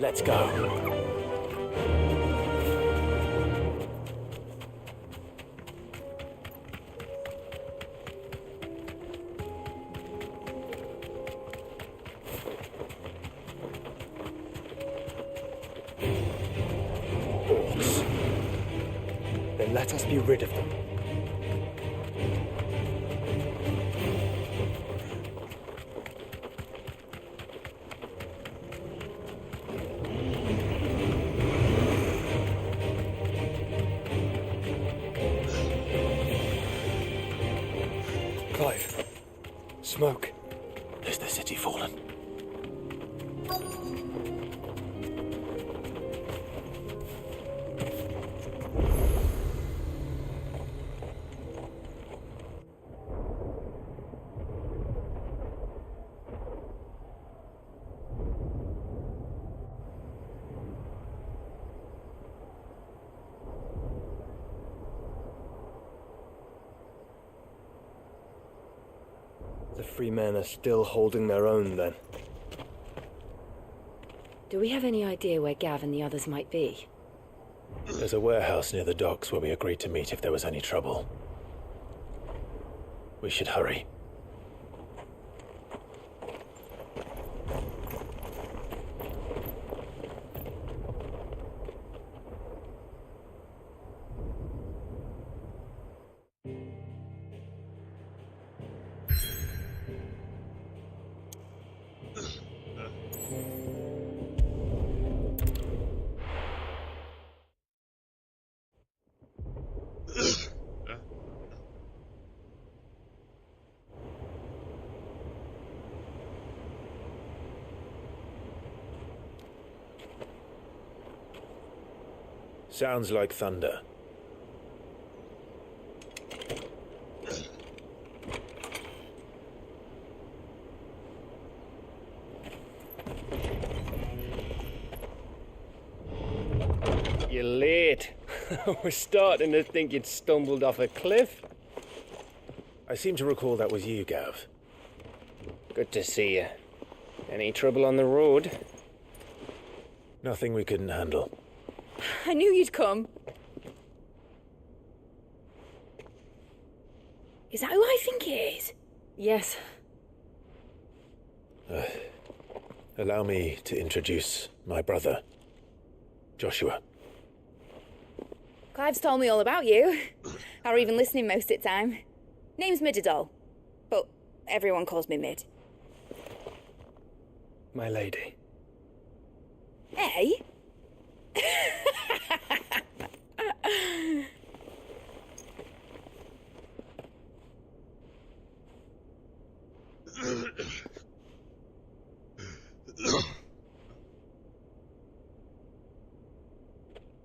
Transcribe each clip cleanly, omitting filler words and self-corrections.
Let's go. Orcs. Then let us be rid of them. Clive. Smoke. Is the city fallen? The free men are still holding their own, then. Do we have any idea where Gav and the others might be? There's a warehouse near the docks where we agreed to meet if there was any trouble. We should hurry. Sounds like thunder. You're late. We're starting to think you'd stumbled off a cliff. I seem to recall that was you, Gav. Good to see you. Any trouble on the road? Nothing we couldn't handle. I knew you'd come. Is that who I think it is? Yes. Allow me to introduce my brother, Joshua. Clive's told me all about you. Or even listening most of the time. Name's Midadol, but everyone calls me Mid. My lady. Hey?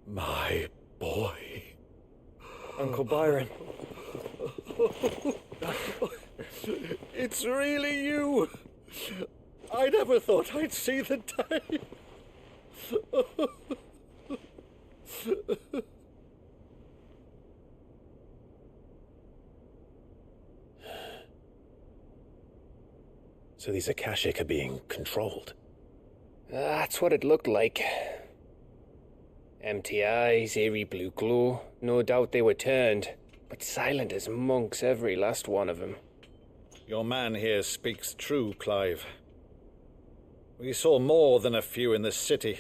My boy. Uncle Byron. It's really you. I never thought I'd see the day. So these Akashic are being controlled? That's what it looked like. Empty eyes, eerie blue glow. No doubt they were turned, but silent as monks, every last one of them. Your man here speaks true, Clive. We saw more than a few in this city.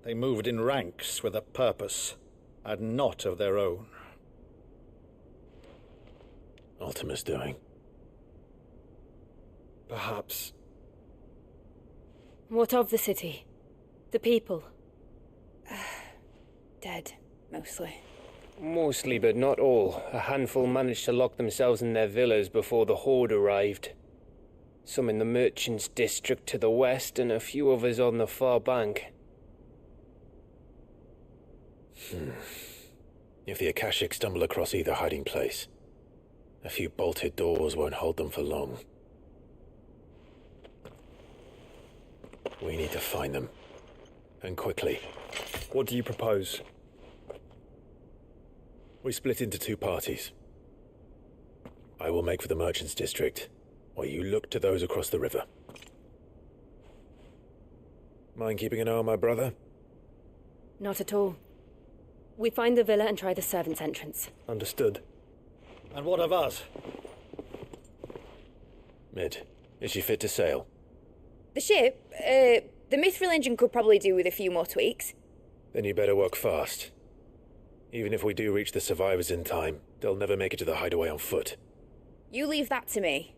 They moved in ranks with a purpose, and not of their own. Ultima's doing. Perhaps. What of the city? The people? Dead, mostly. Mostly, but not all. A handful managed to lock themselves in their villas before the horde arrived. Some in the merchants' district to the west, and a few others on the far bank. If the Akashic stumble across either hiding place, a few bolted doors won't hold them for long. We need to find them. And quickly. What do you propose? We split into two parties. I will make for the merchants' district, while you look to those across the river. Mind keeping an eye on my brother? Not at all. We find the villa and try the servants' entrance. Understood. And what of us? Mid, is she fit to sail? The ship, the Mithril engine could probably do with a few more tweaks. Then you better work fast. Even if we do reach the survivors in time, they'll never make it to the hideaway on foot. You leave that to me.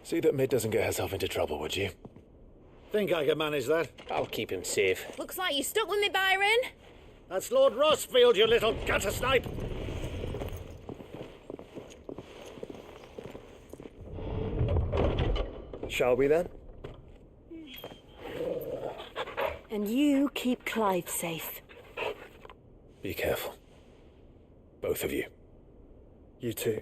See that Mid doesn't get herself into trouble, would you? Think I can manage that? I'll keep him safe. Looks like you stuck with me, Byron. That's Lord Rossfield, you little gutter snipe! Shall we then? And you keep Clive safe. Be careful. Both of you. You too.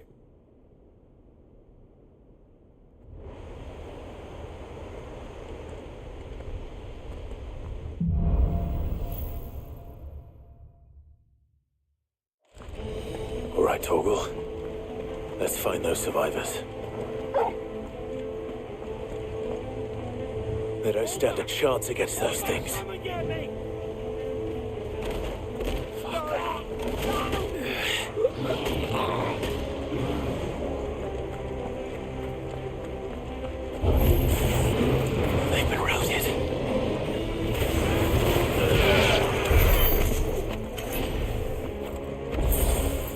All right, Torgal. Let's find those survivors. They don't stand a chance against those things. They've been routed.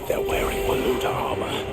They're wearing Waluda armor.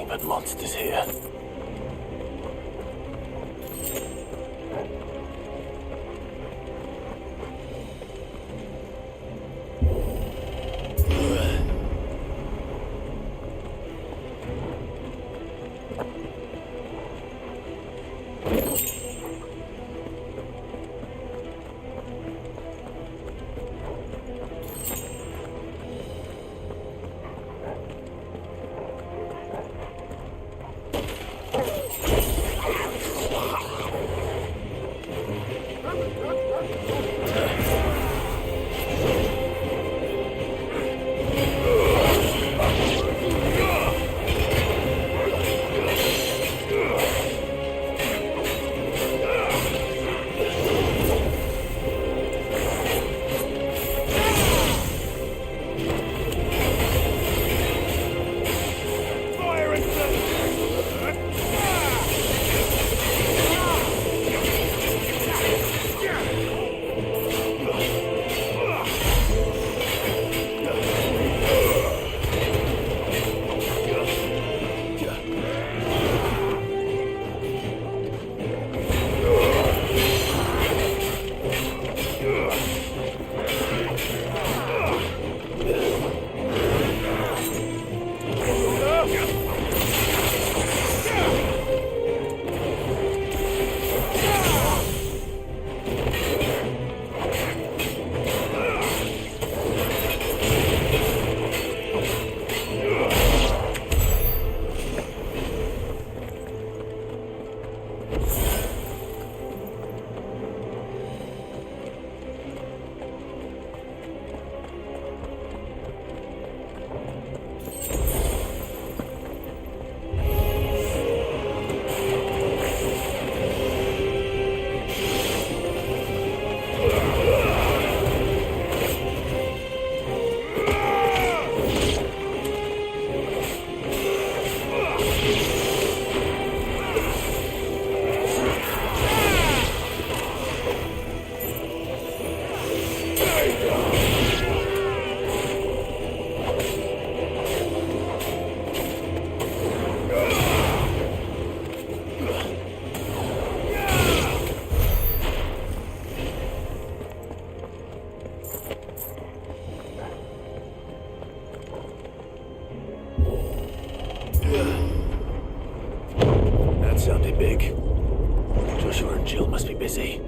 but monsters here. That sounded big. Joshua and Jill must be busy.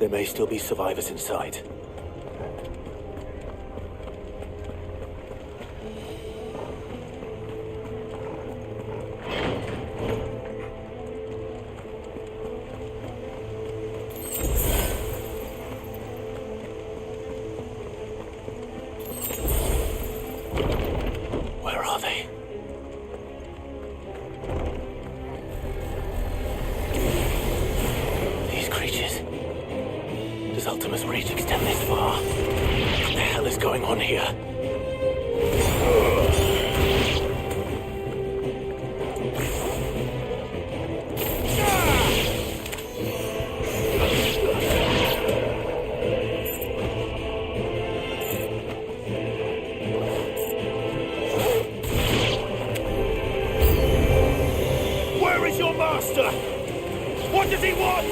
There may still be survivors inside. Where are they? These creatures. Does Ultima's reach extend this far? What the hell is going on here? Where is your master? What does he want?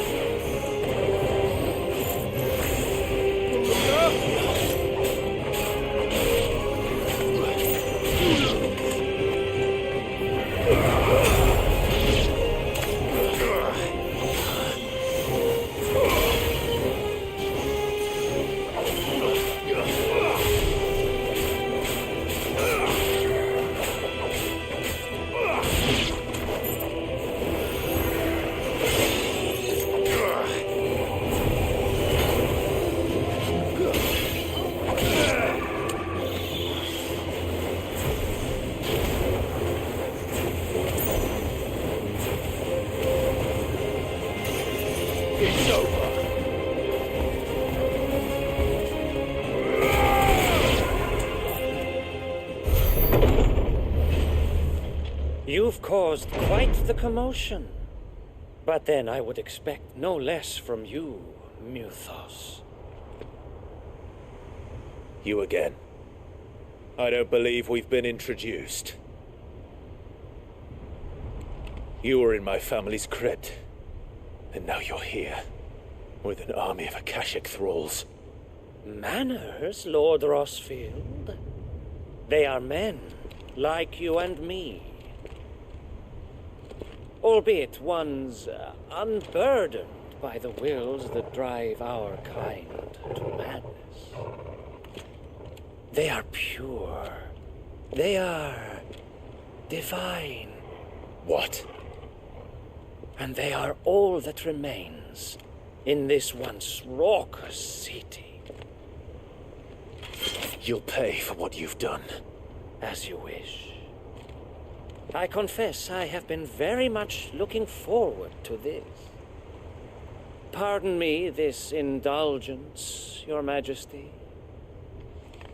It's over. You've caused quite the commotion. But then I would expect no less from you, Muthos. You again. I don't believe we've been introduced. You were in my family's crypt. And now you're here, with an army of Akashic thralls. Manners, Lord Rossfield? They are men, like you and me. Albeit ones unburdened by the wills that drive our kind to madness. They are pure. They are divine. What? And they are all that remains in this once raucous city. You'll pay for what you've done. As you wish. I confess I have been very much looking forward to this. Pardon me this indulgence, Your Majesty.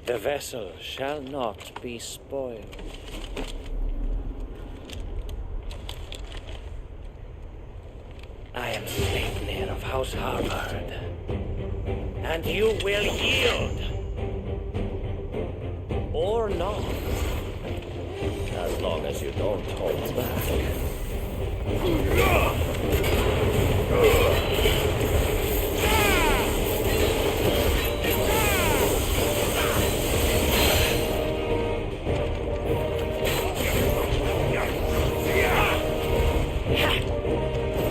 The vessel shall not be spoiled. I am Sleipnir of House Harvard, and you will yield. Or not. As long as you don't hold back.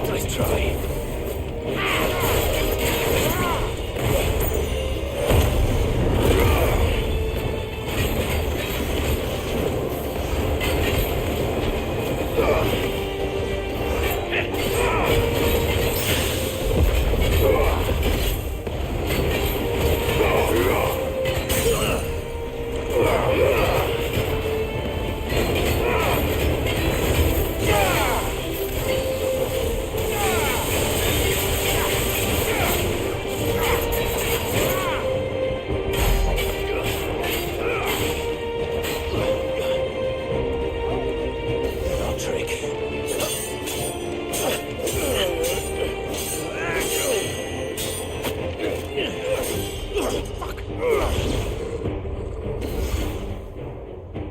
Nice try.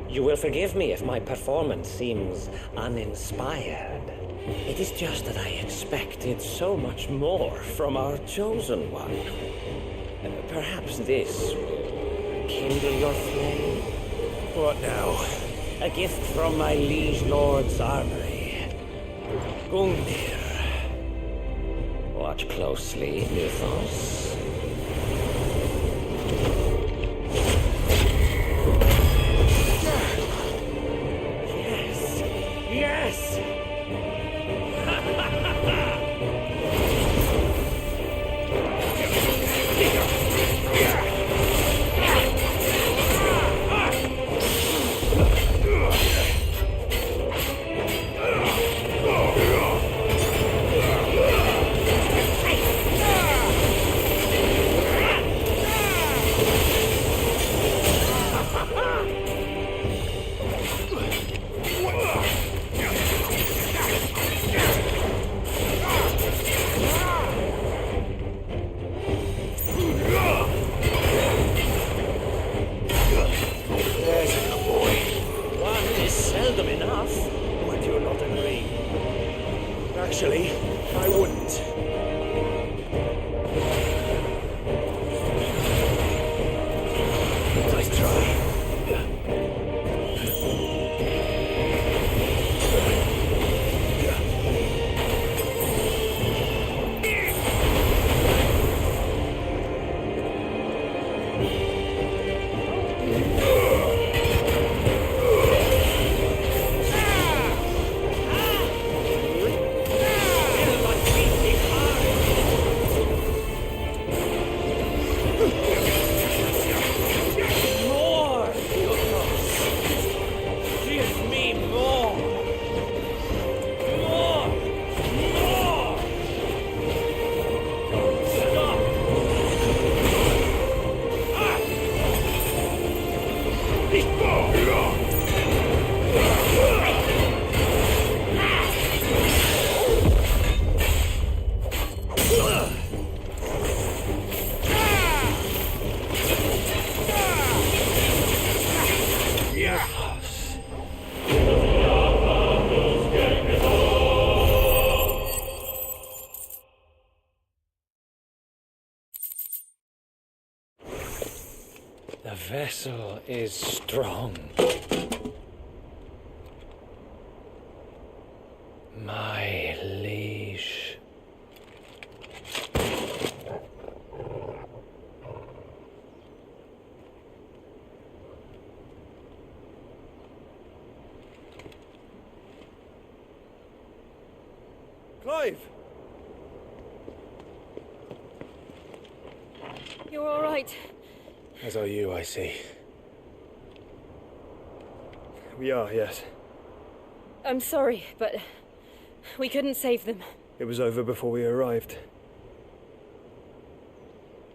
You will forgive me if my performance seems uninspired. It is just that I expected so much more from our chosen one. Perhaps this will kindle your flame. What now? A gift from my liege lord's armory. Gungnir. What watch closely, Mythos. Yes! Yes! Actually, I wouldn't. Nice try. The vessel is strong. My liege. Clive! You're all right. As are you, I see. We are, yes. I'm sorry, but we couldn't save them. It was over before we arrived.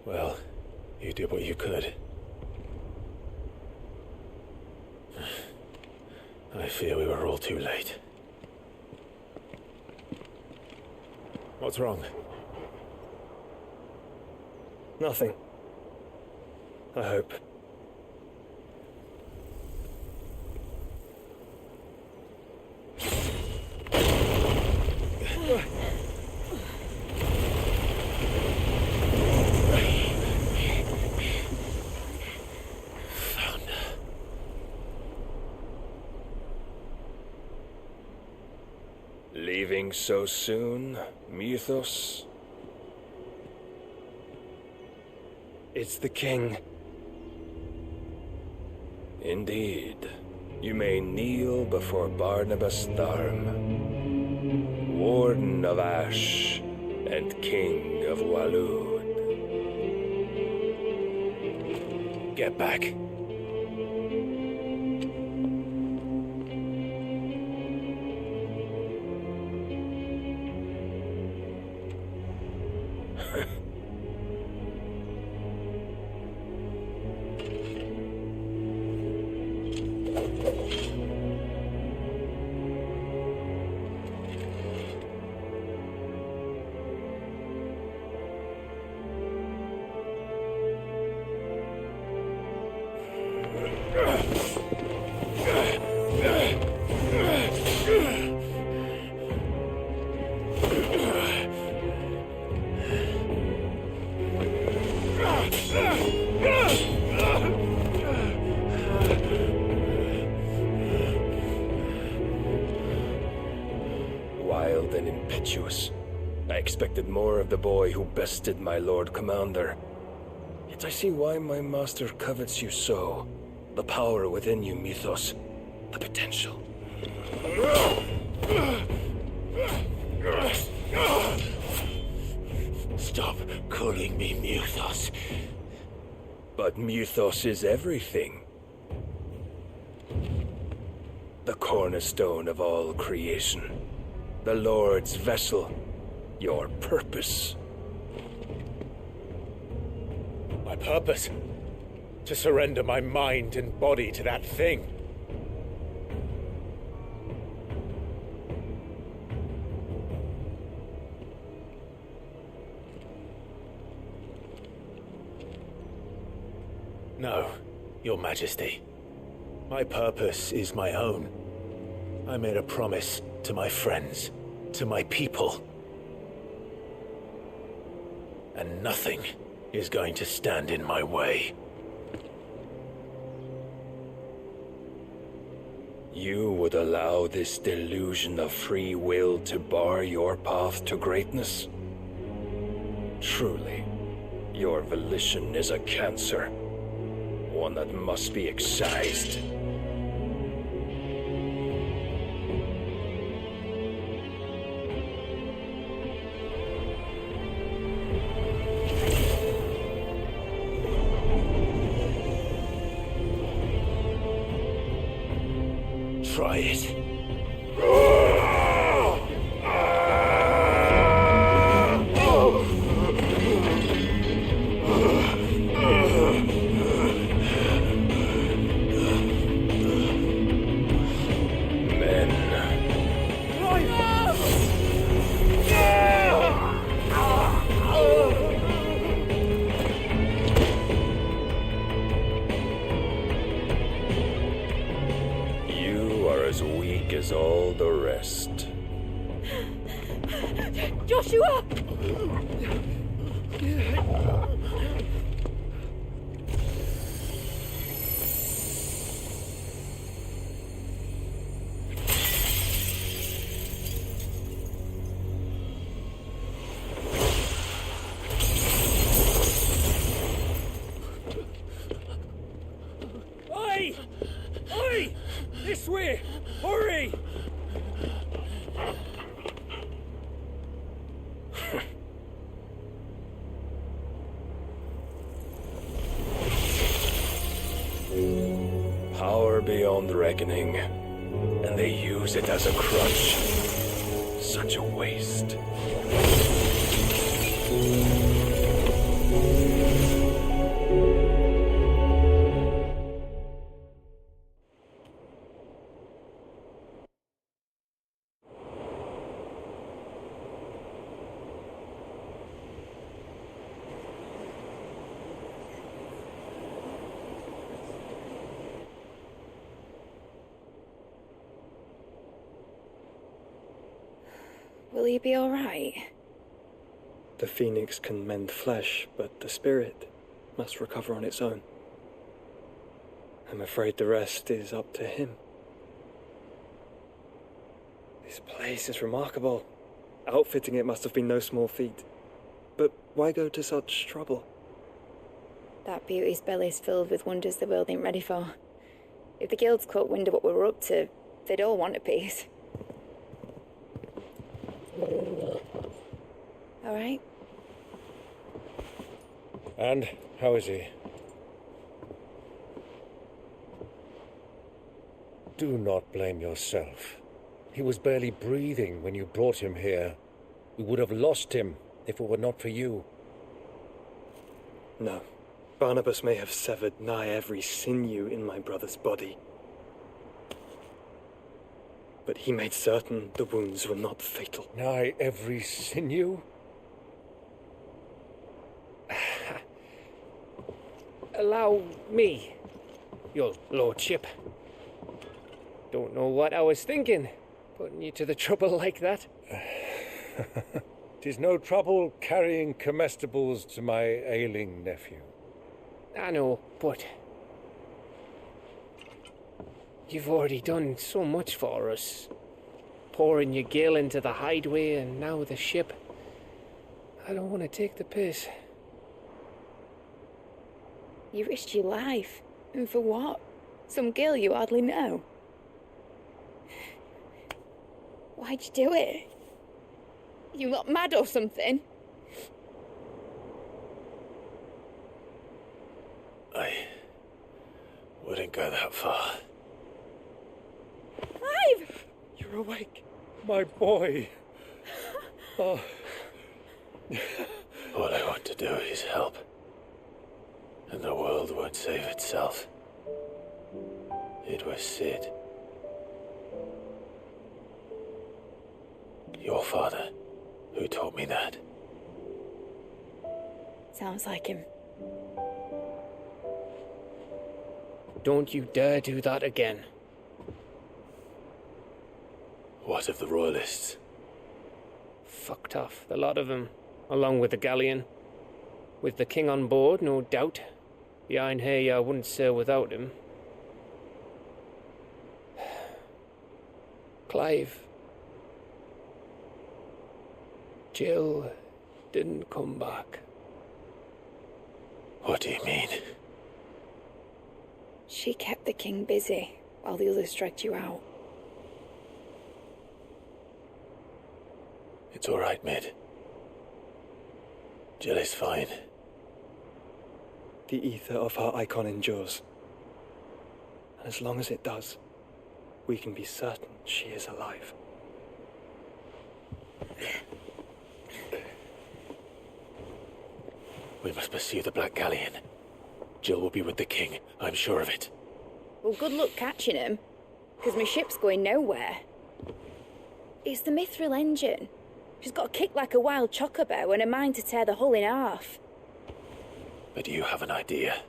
Well, you did what you could. I fear we were all too late. What's wrong? Nothing. I hope. Leaving so soon, Mythos? It's the king. Indeed. You may kneel before Barnabas Tharm, Warden of Ash and King of Waloed. Get back. Wild and impetuous, I expected more of the boy who bested my Lord Commander. Yet I see why my master covets you so. The power within you, Mythos. The potential. Stop calling me Mythos. But Mythos is everything. The cornerstone of all creation. The Lord's vessel. Your purpose. My purpose? To surrender my mind and body to that thing. No, Your Majesty. My purpose is my own. I made a promise to my friends, to my people. And nothing is going to stand in my way. You would allow this delusion of free will to bar your path to greatness? Truly, your volition is a cancer. One that must be excised. Try it. As all the rest. Joshua! Oi! Oi! This way! Hurry! Power beyond reckoning, and they use it as a crutch. Such a waste. Will he be all right? The phoenix can mend flesh, but the spirit must recover on its own. I'm afraid the rest is up to him. This place is remarkable. Outfitting it must have been no small feat. But why go to such trouble? That beauty's belly's filled with wonders the world ain't ready for. If the guilds caught wind of what we were up to, they'd all want a piece. All right? And how is he? Do not blame yourself. He was barely breathing when you brought him here. We would have lost him if it were not for you. No. Barnabas may have severed nigh every sinew in my brother's body. But he made certain the wounds were not fatal. Nigh every sinew? Allow me, your lordship. Don't know what I was thinking, putting you to the trouble like that. 'Tis no trouble carrying comestibles to my ailing nephew. I know, but you've already done so much for us. Pouring your gil into the hideaway and now the ship. I don't want to take the piss. You risked your life. And for what? Some girl you hardly know. Why'd you do it? You lot mad or something? I wouldn't go that far. Clive! You're awake. My boy. Oh. All I want to do is help. And the world won't save itself. It was Sid. Your father, who taught me that. Sounds like him. Don't you dare do that again. What of the Royalists? Fucked off, the lot of them, along with the galleon. With the king on board, no doubt. The Iron Hair wouldn't sail without him. Clive. Jill didn't come back. What do you mean? She kept the king busy while the others dragged you out. It's all right, Mid. Jill is fine. The ether of her icon endures. And as long as it does, we can be certain she is alive. We must pursue the Black Galleon. Jill will be with the king, I'm sure of it. Well, good luck catching him, because my ship's going nowhere. It's the Mithril engine. She's got a kick like a wild chocobo and a mind to tear the hull in half. But do you have an idea?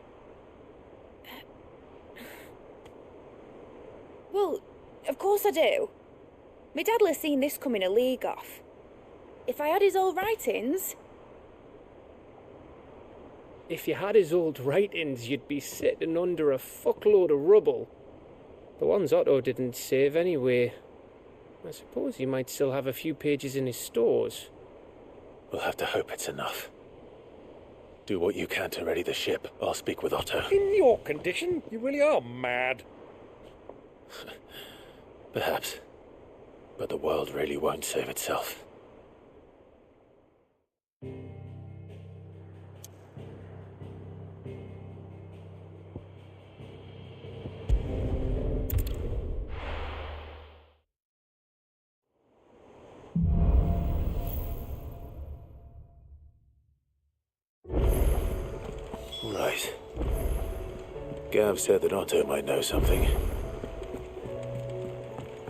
Well, of course I do. My dad'll have seen this coming a league off. If I had his old writings... If you had his old writings, you'd be sitting under a fuckload of rubble. The ones Otto didn't save anyway. I suppose he might still have a few pages in his stores. We'll have to hope it's enough. Do what you can to ready the ship. I'll speak with Otto. In your condition, you really are mad. Perhaps. But the world really won't save itself. Right. Gav said that Otto might know something.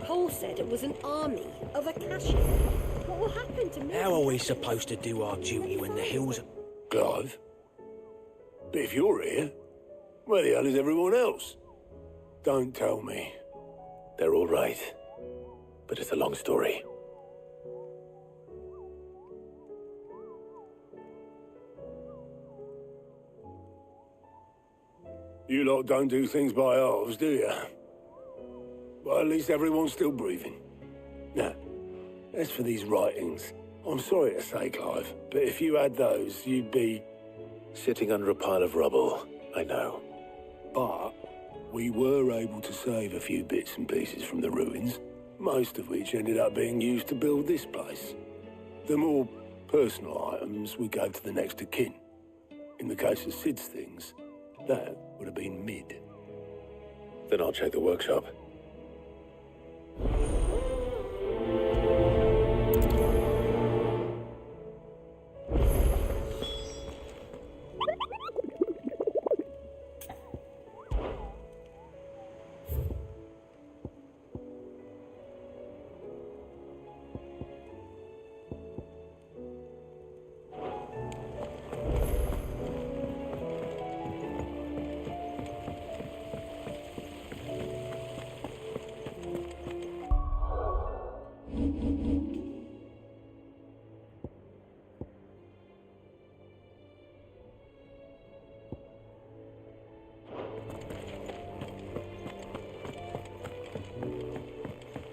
Cole said it was an army of Akashi. What will happen to me? How are we supposed to do our duty when the hills are... Clive? But if you're here, where the hell is everyone else? Don't tell me. They're all right. But it's a long story. You lot don't do things by halves, do you? Well, at least everyone's still breathing. Now, as for these writings, I'm sorry to say, Clive, but if you had those, you'd be... Sitting under a pile of rubble, I know. But we were able to save a few bits and pieces from the ruins, most of which ended up being used to build this place. The more personal items we gave to the next of kin. In the case of Sid's things, that would have been Mid. Then I'll check the workshop.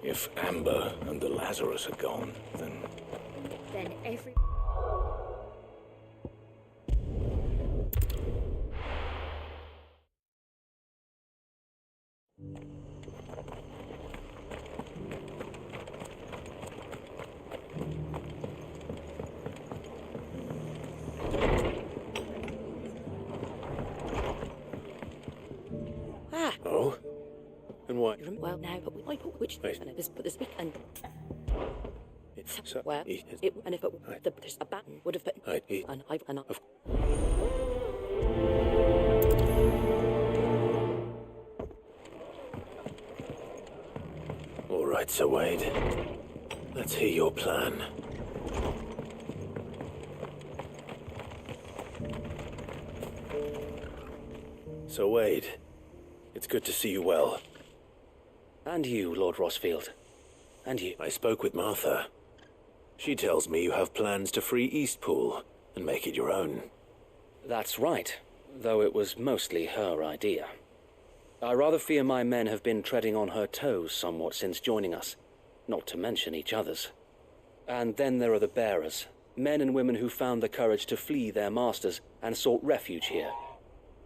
If Amber and the Lazarus are gone, then... Then every... why. Well, now, but I put which Wait. and this put this week and It's so, where it and if it there's a bat would have been and I of All right, Sir Wade. Let's hear your plan. So, Wade, it's good to see you well. And you, Lord Rossfield. And you. I spoke with Martha. She tells me you have plans to free Eastpool and make it your own. That's right, though it was mostly her idea. I rather fear my men have been treading on her toes somewhat since joining us, not to mention each other's. And then there are the bearers, men and women who found the courage to flee their masters and sought refuge here.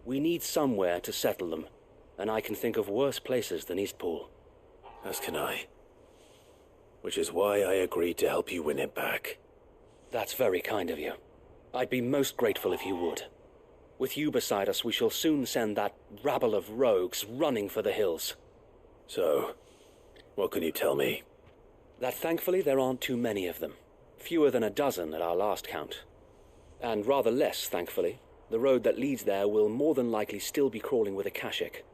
We need somewhere to settle them, and I can think of worse places than Eastpool. As can I. Which is why I agreed to help you win it back. That's very kind of you. I'd be most grateful if you would. With you beside us, we shall soon send that rabble of rogues running for the hills. So, what can you tell me? That thankfully there aren't too many of them. Fewer than a dozen at our last count. And rather less, thankfully. The road that leads there will more than likely still be crawling with Akashic.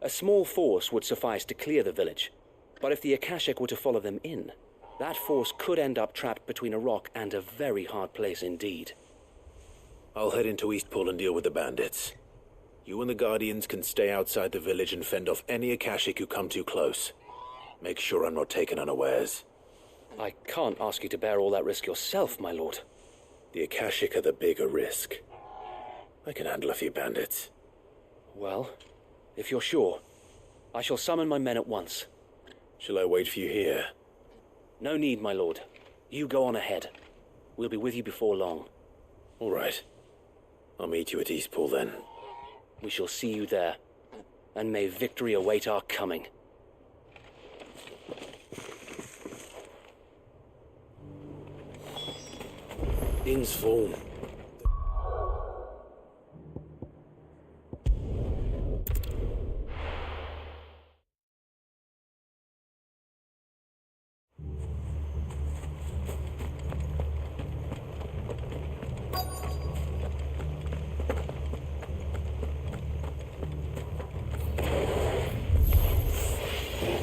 A small force would suffice to clear the village, but if the Akashic were to follow them in, that force could end up trapped between a rock and a very hard place indeed. I'll head into Eastpool and deal with the bandits. You and the Guardians can stay outside the village and fend off any Akashic who come too close. Make sure I'm not taken unawares. I can't ask you to bear all that risk yourself, my lord. The Akashic are the bigger risk. I can handle a few bandits. Well, if you're sure, I shall summon my men at once. Shall I wait for you here? No need, my lord. You go on ahead. We'll be with you before long. All right. I'll meet you at Eastpool then. We shall see you there, and may victory await our coming. In's phone.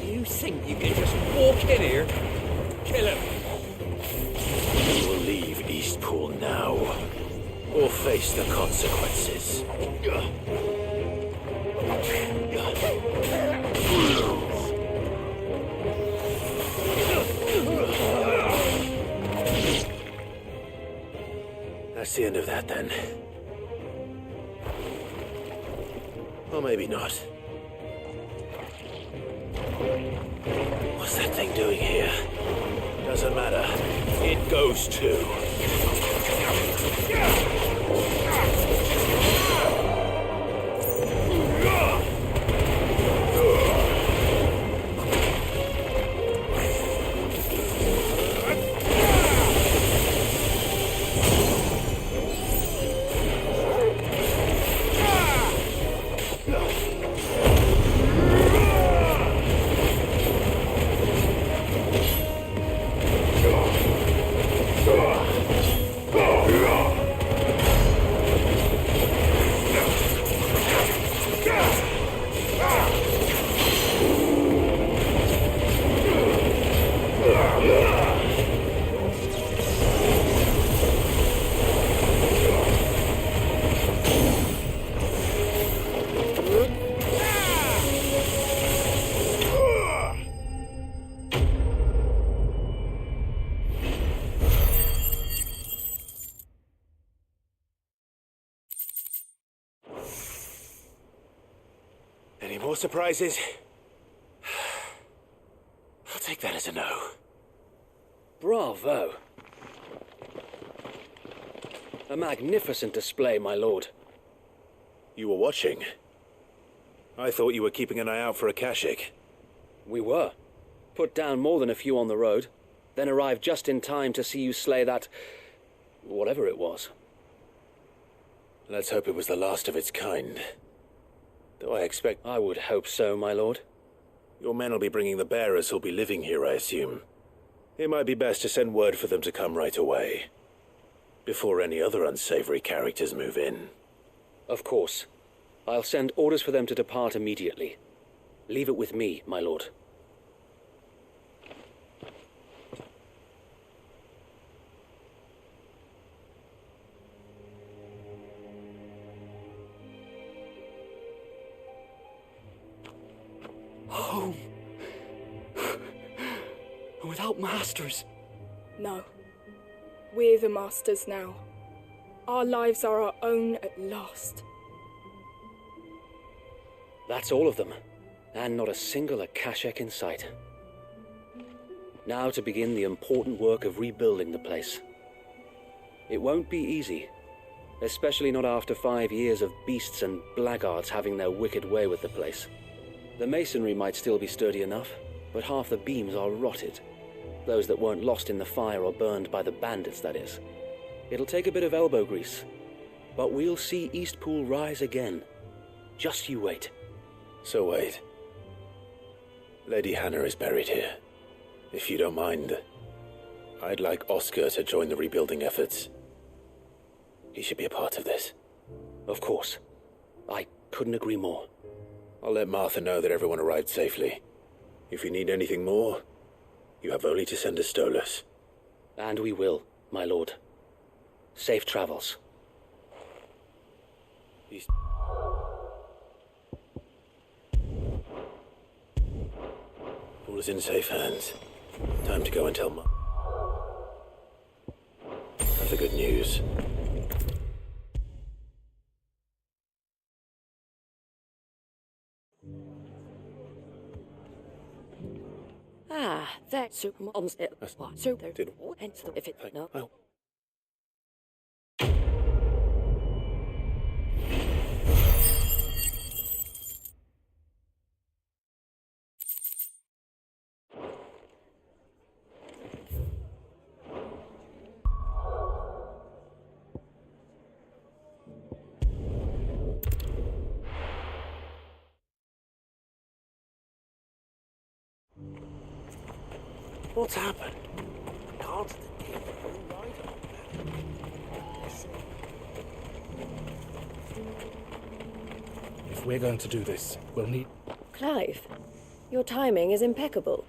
You think you can just walk in here, kill him? You will leave Eastpool now, or face the consequences. That's the end of that, then. Or maybe not. What's that thing doing here? Doesn't matter. It goes too. Any more surprises? I'll take that as a no. Bravo! A magnificent display, my lord. You were watching. I thought you were keeping an eye out for Akashic. We were. Put down more than a few on the road, then arrived just in time to see you slay that... whatever it was. Let's hope it was the last of its kind. Though I expect... I would hope so, my lord. Your men will be bringing the bearers who'll be living here, I assume. It might be best to send word for them to come right away, before any other unsavory characters move in. Of course. I'll send orders for them to depart immediately. Leave it with me, my lord. Home. Without masters. No. We're the masters now. Our lives are our own at last. That's all of them, and not a single Akashek in sight. Now to begin the important work of rebuilding the place. It won't be easy, especially not after 5 years of beasts and blackguards having their wicked way with the place. The masonry might still be sturdy enough, but half the beams are rotted. Those that weren't lost in the fire or burned by the bandits, that is. It'll take a bit of elbow grease, but we'll see Eastpool rise again. Just you wait. So wait. Lady Hannah is buried here. If you don't mind, I'd like Oscar to join the rebuilding efforts. He should be a part of this. Of course. I couldn't agree more. I'll let Martha know that everyone arrived safely. If you need anything more, you have only to send a Stolas. And we will, my lord. Safe travels. All is in safe hands. Time to go and tell Mom. Have the good news. Ah, that's so mom's it. So there did hence if it no. What's happened? If we're going to do this, we'll need... Clive, your timing is impeccable.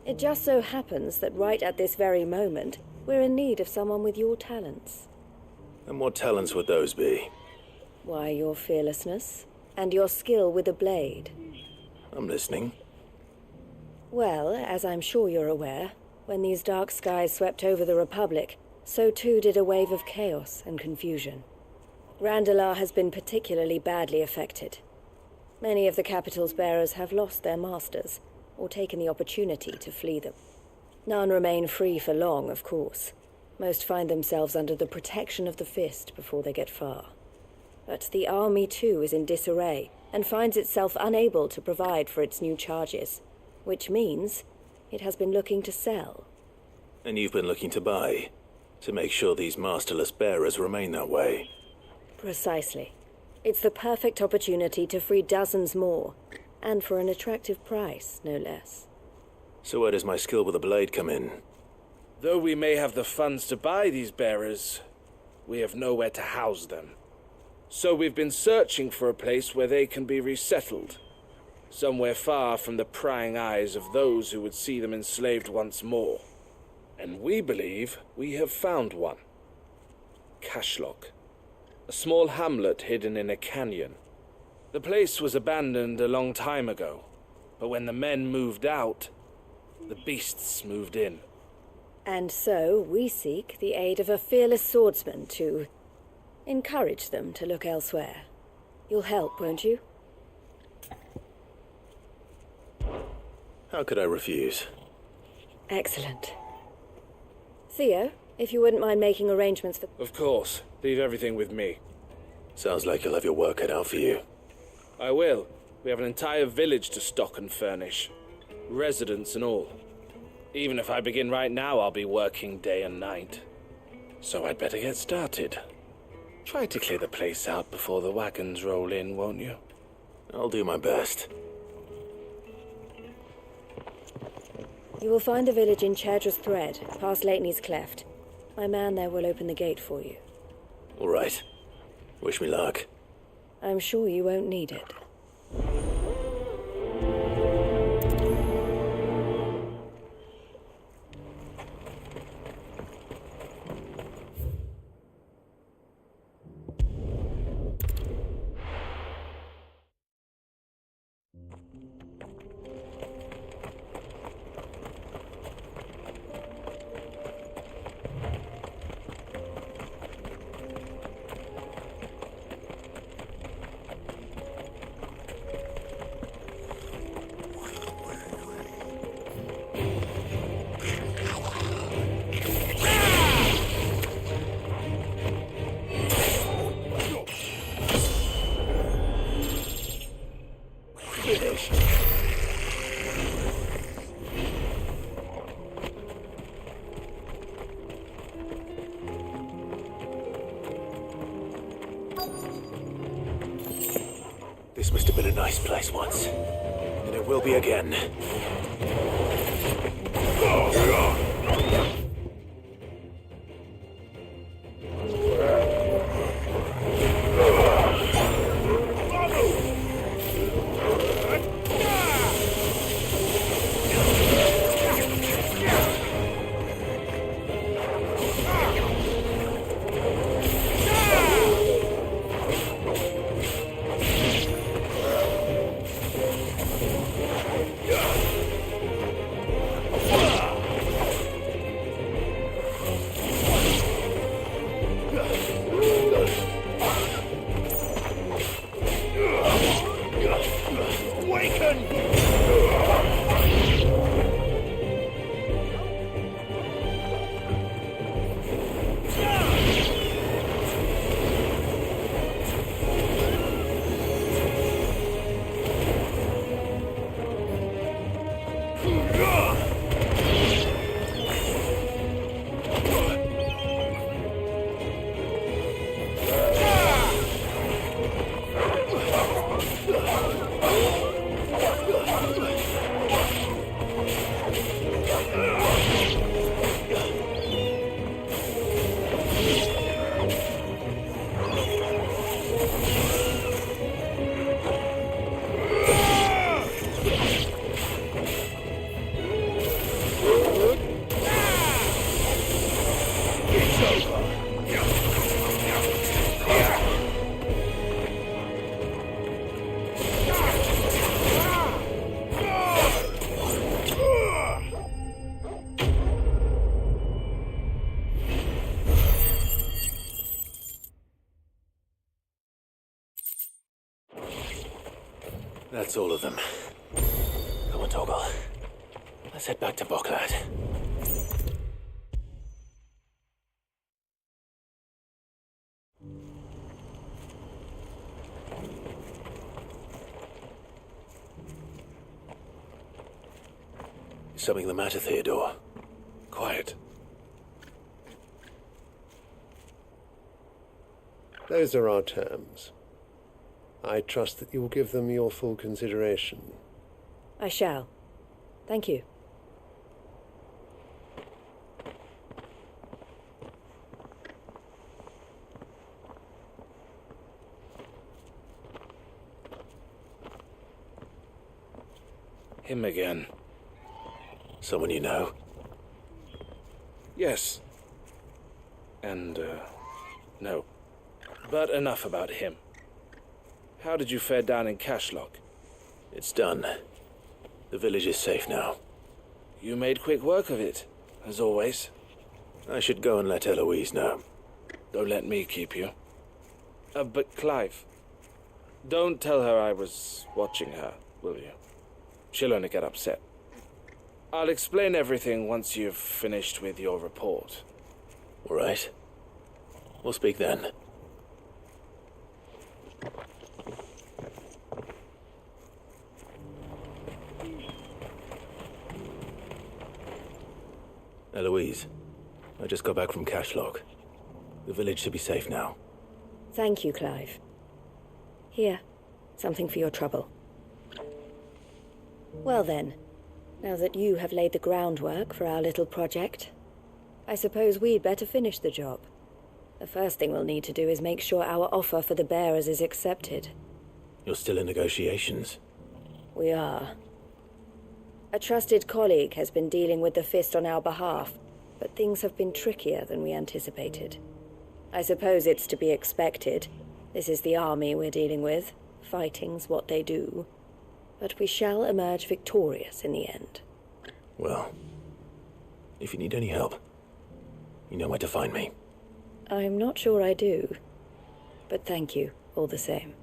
It just so happens that right at this very moment, we're in need of someone with your talents. And what talents would those be? Why, your fearlessness, and your skill with the blade. I'm listening. Well, as I'm sure you're aware, when these dark skies swept over the Republic, so too did a wave of chaos and confusion. Randalar has been particularly badly affected. Many of the capital's bearers have lost their masters, or taken the opportunity to flee them. None remain free for long, of course. Most find themselves under the protection of the Fist before they get far. But the army too is in disarray, and finds itself unable to provide for its new charges. Which means it has been looking to sell. And you've been looking to buy, to make sure these masterless bearers remain that way. Precisely. It's the perfect opportunity to free dozens more, and for an attractive price, no less. So where does my skill with the blade come in? Though we may have the funds to buy these bearers, we have nowhere to house them. So we've been searching for a place where they can be resettled. Somewhere far from the prying eyes of those who would see them enslaved once more. And we believe we have found one. Cashlock. A small hamlet hidden in a canyon. The place was abandoned a long time ago, but when the men moved out, the beasts moved in. And so we seek the aid of a fearless swordsman to encourage them to look elsewhere. You'll help, won't you? How could I refuse? Excellent. Theo, if you wouldn't mind making arrangements for... Of course. Leave everything with me. Sounds like you'll have your work cut out for you. I will. We have an entire village to stock and furnish. Residents and all. Even if I begin right now, I'll be working day and night. So I'd better get started. Try to clear the place out before the wagons roll in, won't you? I'll do my best. You will find the village in Chedra's Thread, past Lateney's Cleft. My man there will open the gate for you. All right. Wish me luck. I'm sure you won't need it. This must have been a nice place once. And it will be again. That's all of them. Come on, Toggle. Let's head back to Boklad. Is something the matter, Theodore? Quiet. Those are our terms. I trust that you will give them your full consideration. I shall. Thank you. Him again. Someone you know? Yes. And, no. But enough about him. How did you fare down in Cashlock? It's done. The village is safe now. You made quick work of it, as always. I should go and let Eloise know. Don't let me keep you. But Clive, don't tell her I was watching her, will you? She'll only get upset. I'll explain everything once you've finished with your report. All right. We'll speak then. Eloise, I just got back from Cashlock. The village should be safe now. Thank you, Clive. Here, something for your trouble. Well then, Now that you have laid the groundwork for our little project, I suppose we'd better finish the job. The first thing we'll need to do is make sure our offer for the bearers is accepted. You're still in negotiations? We are. A trusted colleague has been dealing with the Fist on our behalf, but things have been trickier than we anticipated. I suppose it's to be expected. This is the army we're dealing with. Fighting's what they do. But we shall emerge victorious in the end. Well, if you need any help, you know where to find me. I'm not sure I do. But thank you, all the same.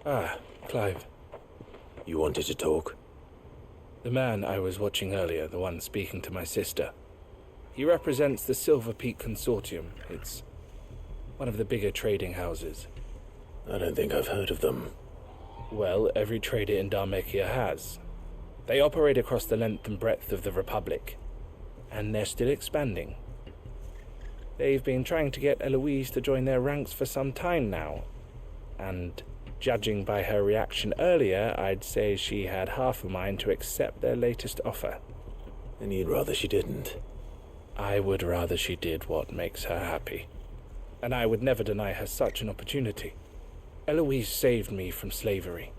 Ah, Clive. You wanted to talk? The man I was watching earlier, the one speaking to my sister. He represents the Silver Peak Consortium. It's one of the bigger trading houses. I don't think I've heard of them. Well, every trader in Dharmekia has. They operate across the length and breadth of the Republic, and they're still expanding. They've been trying to get Eloise to join their ranks for some time now, and judging by her reaction earlier, I'd say she had half a mind to accept their latest offer. And you'd rather she didn't? I would rather she did what makes her happy. And I would never deny her such an opportunity. Eloise saved me from slavery,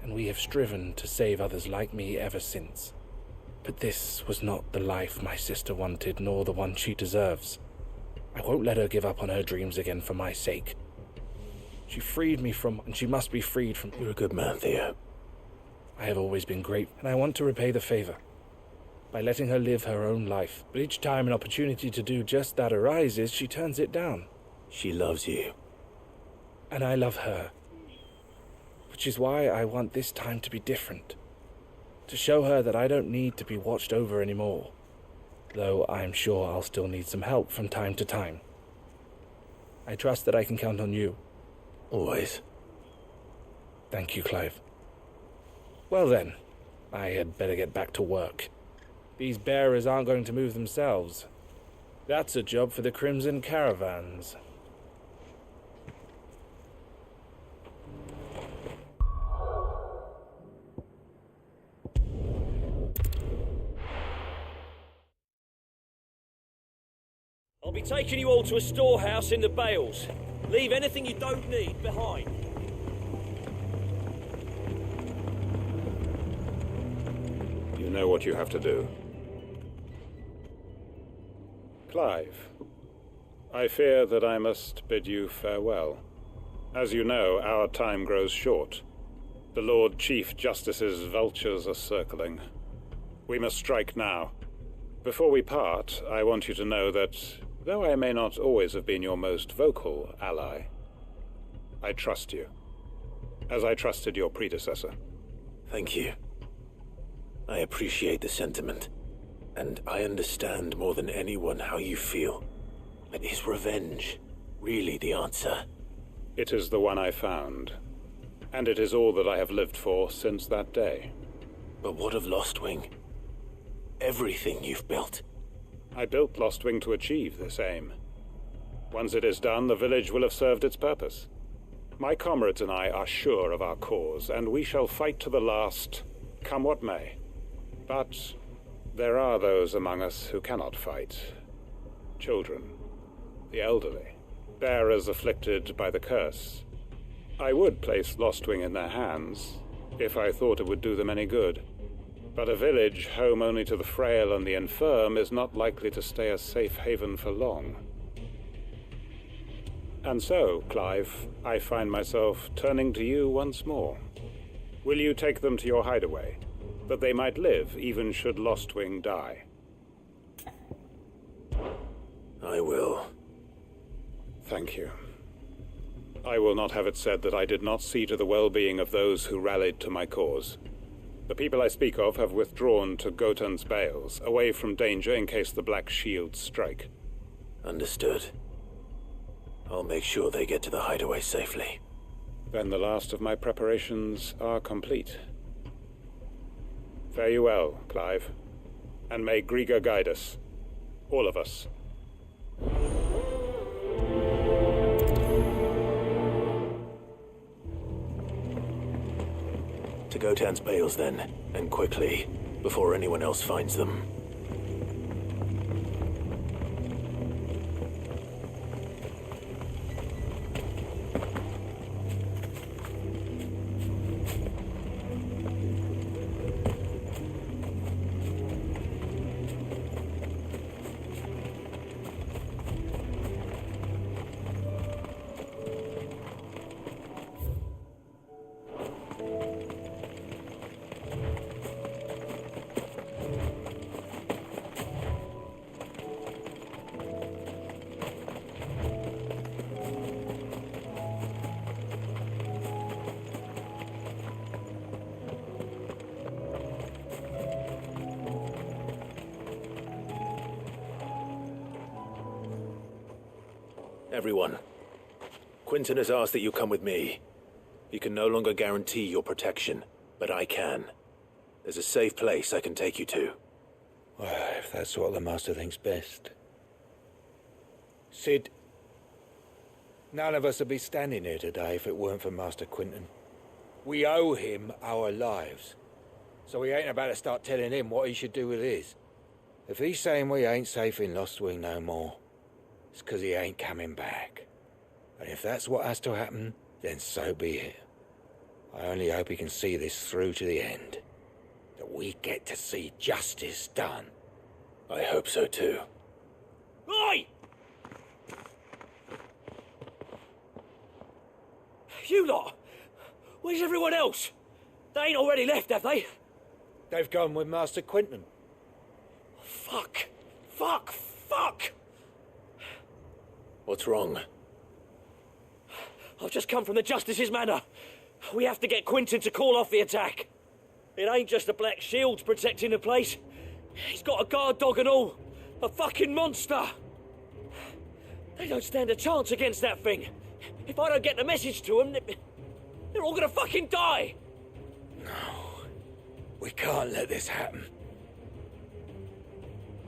and we have striven to save others like me ever since. But this was not the life my sister wanted, nor the one she deserves. I won't let her give up on her dreams again for my sake. She freed me from, and she must be freed from... You're a good man, Theo. I have always been great, and I want to repay the favor by letting her live her own life. But each time an opportunity to do just that arises, she turns it down. She loves you. And I love her. Which is why I want this time to be different. To show her that I don't need to be watched over anymore. Though I'm sure I'll still need some help from time to time. I trust that I can count on you. Always. Thank you, Clive. Well then, I had better get back to work. These bearers aren't going to move themselves. That's a job for the Crimson Caravans. I'll be taking you all to a storehouse in the Bales. Leave anything you don't need behind. You know what you have to do. Clive, I fear that I must bid you farewell. As you know, our time grows short. The Lord Chief Justice's vultures are circling. We must strike now. Before we part, I want you to know that, though I may not always have been your most vocal ally, I trust you, as I trusted your predecessor. Thank you. I appreciate the sentiment, and I understand more than anyone how you feel. But is revenge really the answer? It is the one I found, and it is all that I have lived for since that day. But what of Lostwing? Everything you've built. I built Lostwing to achieve this aim. Once it is done, the village will have served its purpose. My comrades and I are sure of our cause, and we shall fight to the last, come what may. But there are those among us who cannot fight. Children, the elderly, bearers afflicted by the curse. I would place Lostwing in their hands, if I thought it would do them any good. But a village home only to the frail and the infirm is not likely to stay a safe haven for long. And so, Clive, I find myself turning to you once more. Will you take them to your hideaway, that they might live even should Lostwing die? I will. Thank you. I will not have it said that I did not see to the well-being of those who rallied to my cause. The people I speak of have withdrawn to Gotan's Bales, away from danger in case the Black Shields strike. Understood. I'll make sure they get to the hideaway safely. Then the last of my preparations are complete. Fare you well, Clive. And may Griga guide us. All of us. To Gotan's bales, then, and quickly, before anyone else finds them. Everyone, Quinton has asked that you come with me. He can no longer guarantee your protection, but I can. There's a safe place I can take you to. Well, if that's what the Master thinks best. Sid, none of us would be standing here today if it weren't for Master Quinton. We owe him our lives. So we ain't about to start telling him what he should do with his. If he's saying we ain't safe in Lost Wing no more, it's 'cause he ain't coming back. And if that's what has to happen, then so be it. I only hope he can see this through to the end. That we get to see justice done. I hope so too. Oi! You lot! Where's everyone else? They ain't already left, have they? They've gone with Master Quinton. Fuck! Fuck! Fuck! What's wrong? I've just come from the Justice's manor. We have to get Quinton to call off the attack. It ain't just the Black Shields protecting the place. He's got a guard dog and all. A fucking monster. They don't stand a chance against that thing. If I don't get the message to them, they're all gonna fucking die. No. We can't let this happen.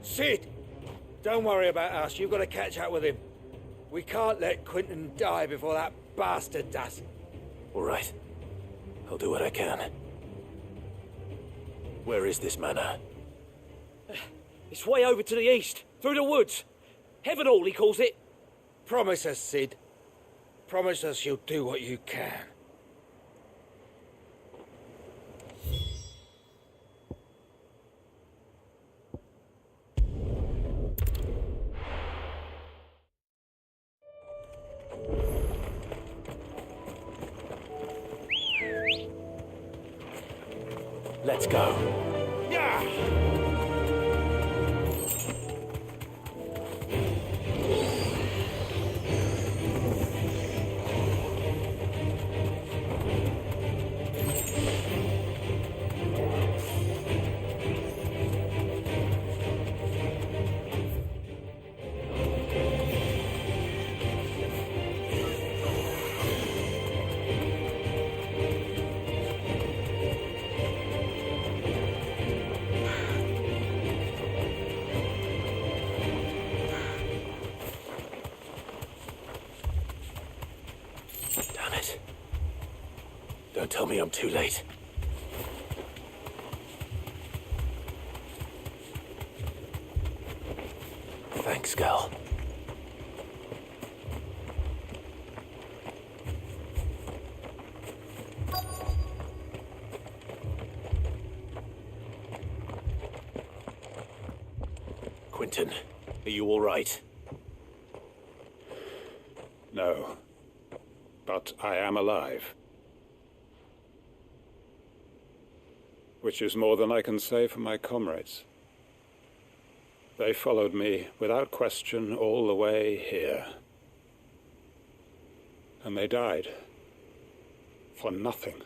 Sid! Don't worry about us. You've got to catch up with him. We can't let Quinton die before that bastard does. All right. I'll do what I can. Where is this manor? It's way over to the east, through the woods. Heaven Hall, he calls it. Promise us, Sid. Promise us you'll do what you can. Let's go. Yeah! Don't tell me I'm too late. Thanks, Gal. Quinton, are you all right? No. But I am alive. Which is more than I can say for my comrades. They followed me without question all the way here. And they died. For nothing.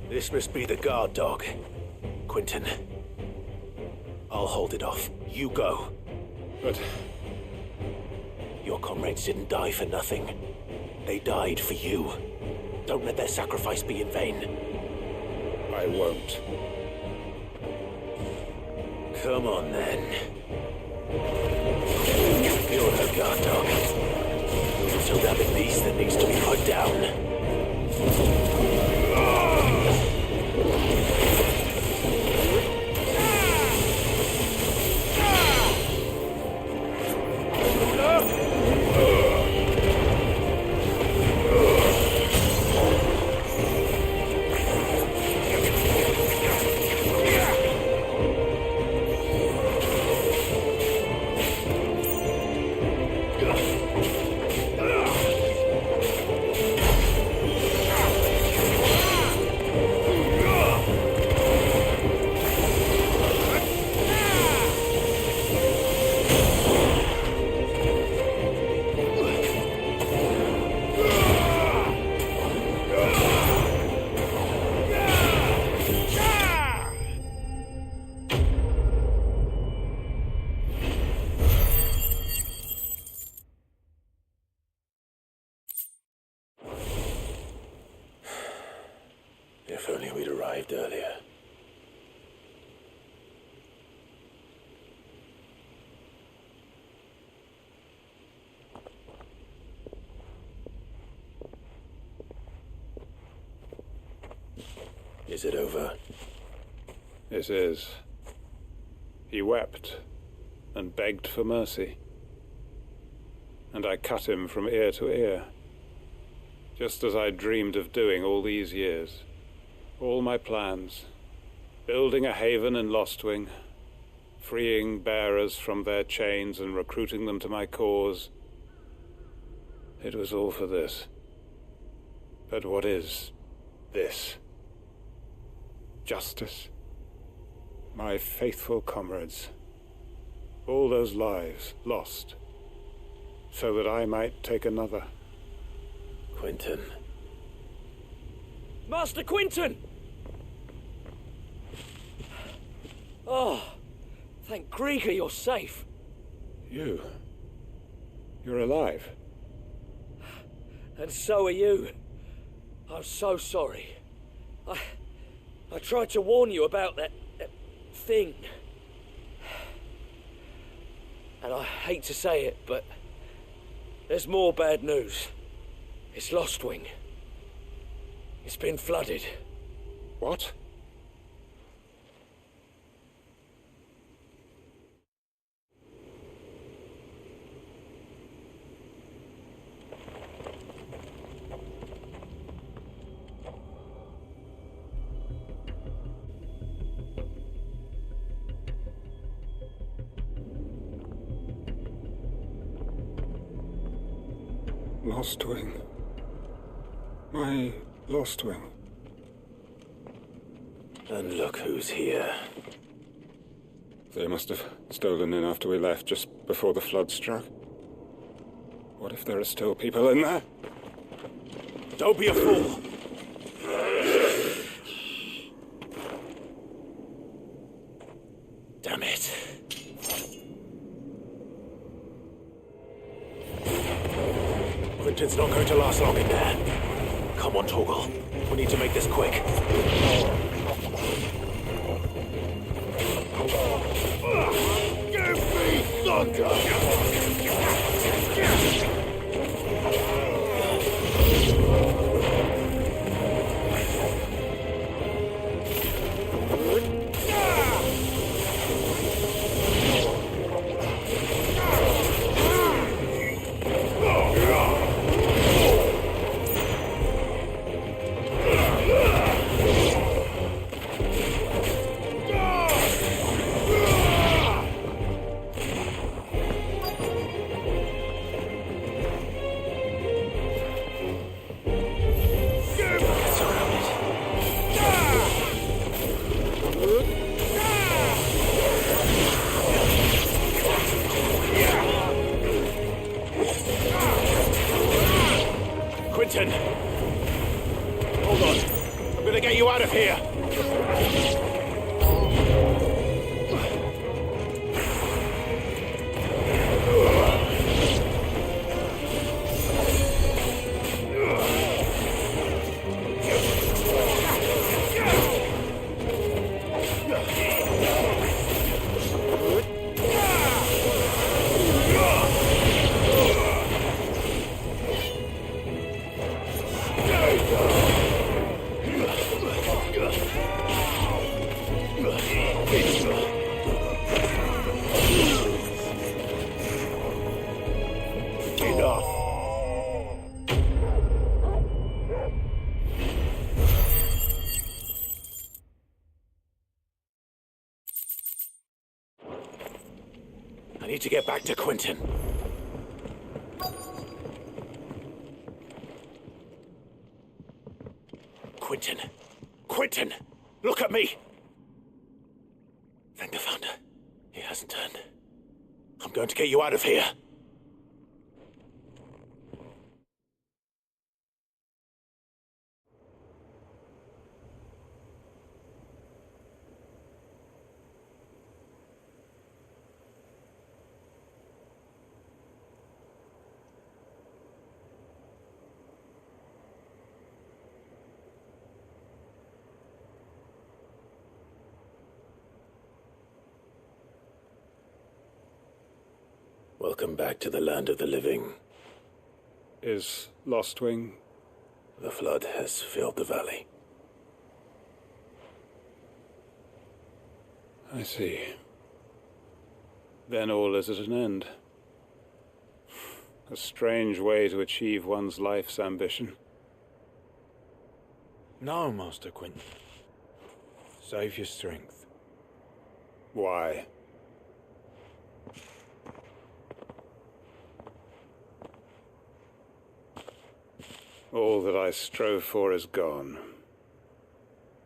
This must be the guard dog. Quinton. I'll hold it off. You go. But comrades didn't die for nothing. They died for you. Don't let their sacrifice be in vain. I won't. Come on, then. You're no guard dog. You're just a rabid beast that needs to be put down. If only we'd arrived earlier. Is it over? It is. He wept and begged for mercy. And I cut him from ear to ear, just as I dreamed of doing all these years. All my plans, building a haven in Lostwing, freeing bearers from their chains and recruiting them to my cause. It was all for this. But what is this? Justice? My faithful comrades. All those lives lost, so that I might take another. Quinton. Master Quinton! Oh, thank Krieger you're safe. You're alive. And so are you. I'm so sorry. I tried to warn you about that thing. And I hate to say it, but there's more bad news. It's Lostwing. It's been flooded. What? Lostwing. My Lostwing. And look who's here. They must have stolen in after we left, just before the flood struck. What if there are still people in there? Don't be a fool! Damn it. Quinton's not going to last long in there. Come on, Torgal. We need to make this quick. Give me thunder! Quinton! Hold on. I'm gonna get you out of here! I need to get back to Quentin. Quentin! Quentin! Look at me! Thank the Founder. He hasn't turned. I'm going to get you out of here. Welcome back to the land of the living. Is Lostwing? The flood has filled the valley. I see. Then all is at an end. A strange way to achieve one's life's ambition. No, Master Quentin. Save your strength. Why? All that I strove for is gone.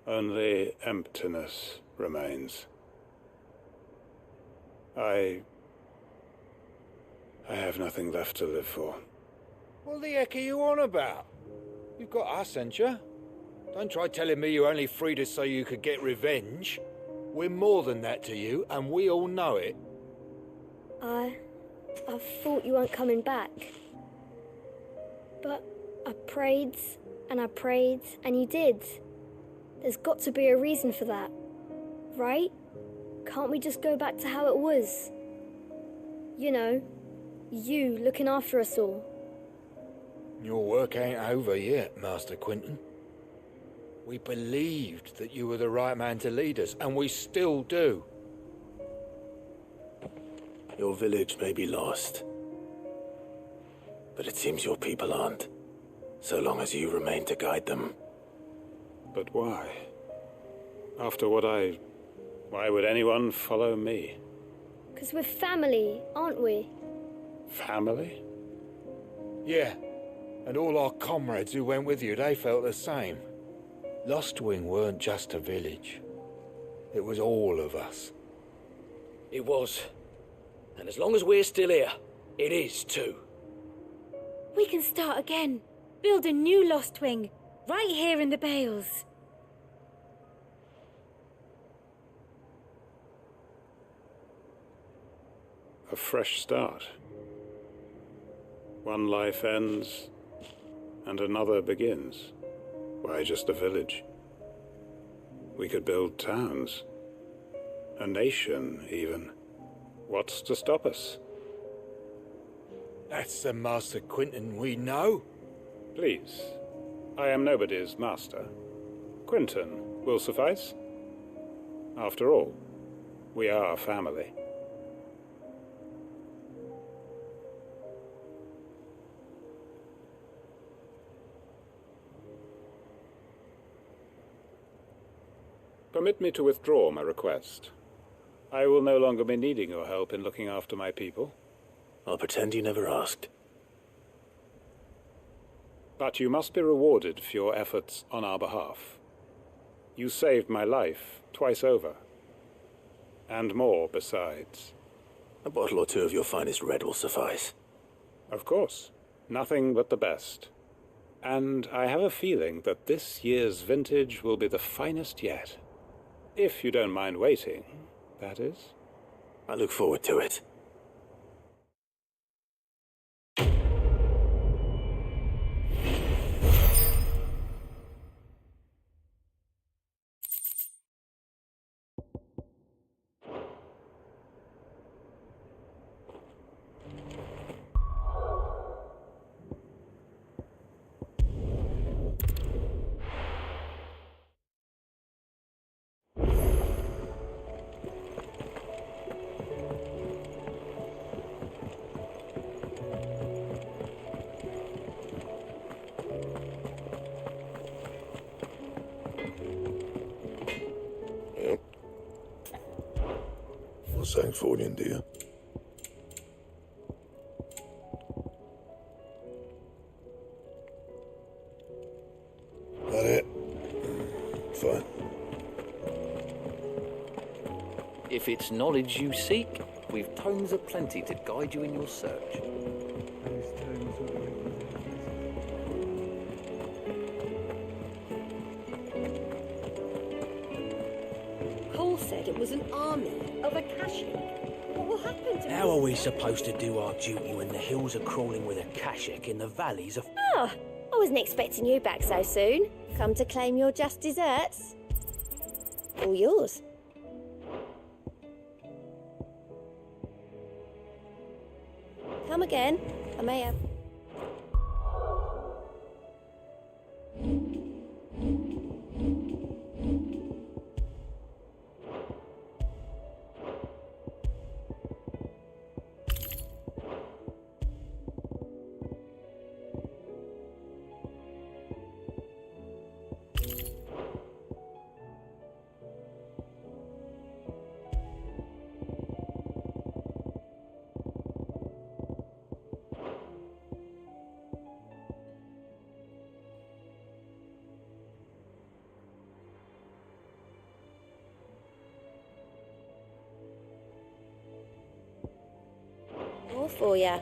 Only emptiness remains. I have nothing left to live for. What the heck are you on about? You've got us, ain't you? Don't try telling me you only freed us so you could get revenge. We're more than that to you, and we all know it. I thought you weren't coming back. But I prayed, and you did. There's got to be a reason for that, right? Can't we just go back to how it was? You know, you looking after us all. Your work ain't over yet, Master Quentin. We believed that you were the right man to lead us, and we still do. Your village may be lost, but it seems your people aren't, so long as you remain to guide them. But why? After what why would anyone follow me? 'Cause we're family, aren't we? Family? Yeah, and all our comrades who went with you, they felt the same. Lostwing weren't just a village. It was all of us. It was. And as long as we're still here, it is too. We can start again. Build a new Lostwing, right here in the Bales. A fresh start. One life ends, and another begins. Why just a village? We could build towns. A nation, even. What's to stop us? That's the Master Quentin we know. Please, I am nobody's master. Quentin will suffice. After all, we are family. Permit me to withdraw my request. I will no longer be needing your help in looking after my people. I'll pretend you never asked. But you must be rewarded for your efforts on our behalf. You saved my life twice over. And more besides. A bottle or two of your finest red will suffice. Of course. Nothing but the best. And I have a feeling that this year's vintage will be the finest yet. If you don't mind waiting, that is. I look forward to it. Sangfordian, do you? That it? Fine. If it's knowledge you seek, we've tomes aplenty to guide you in your search. Cole said it was an army of Akashic. What will happen to How are we supposed to do our duty when the hills are crawling with Akashic in the valleys of... Oh, I wasn't expecting you back so soon. Come to claim your just desserts? All yours. Come again. I may have... More for ya.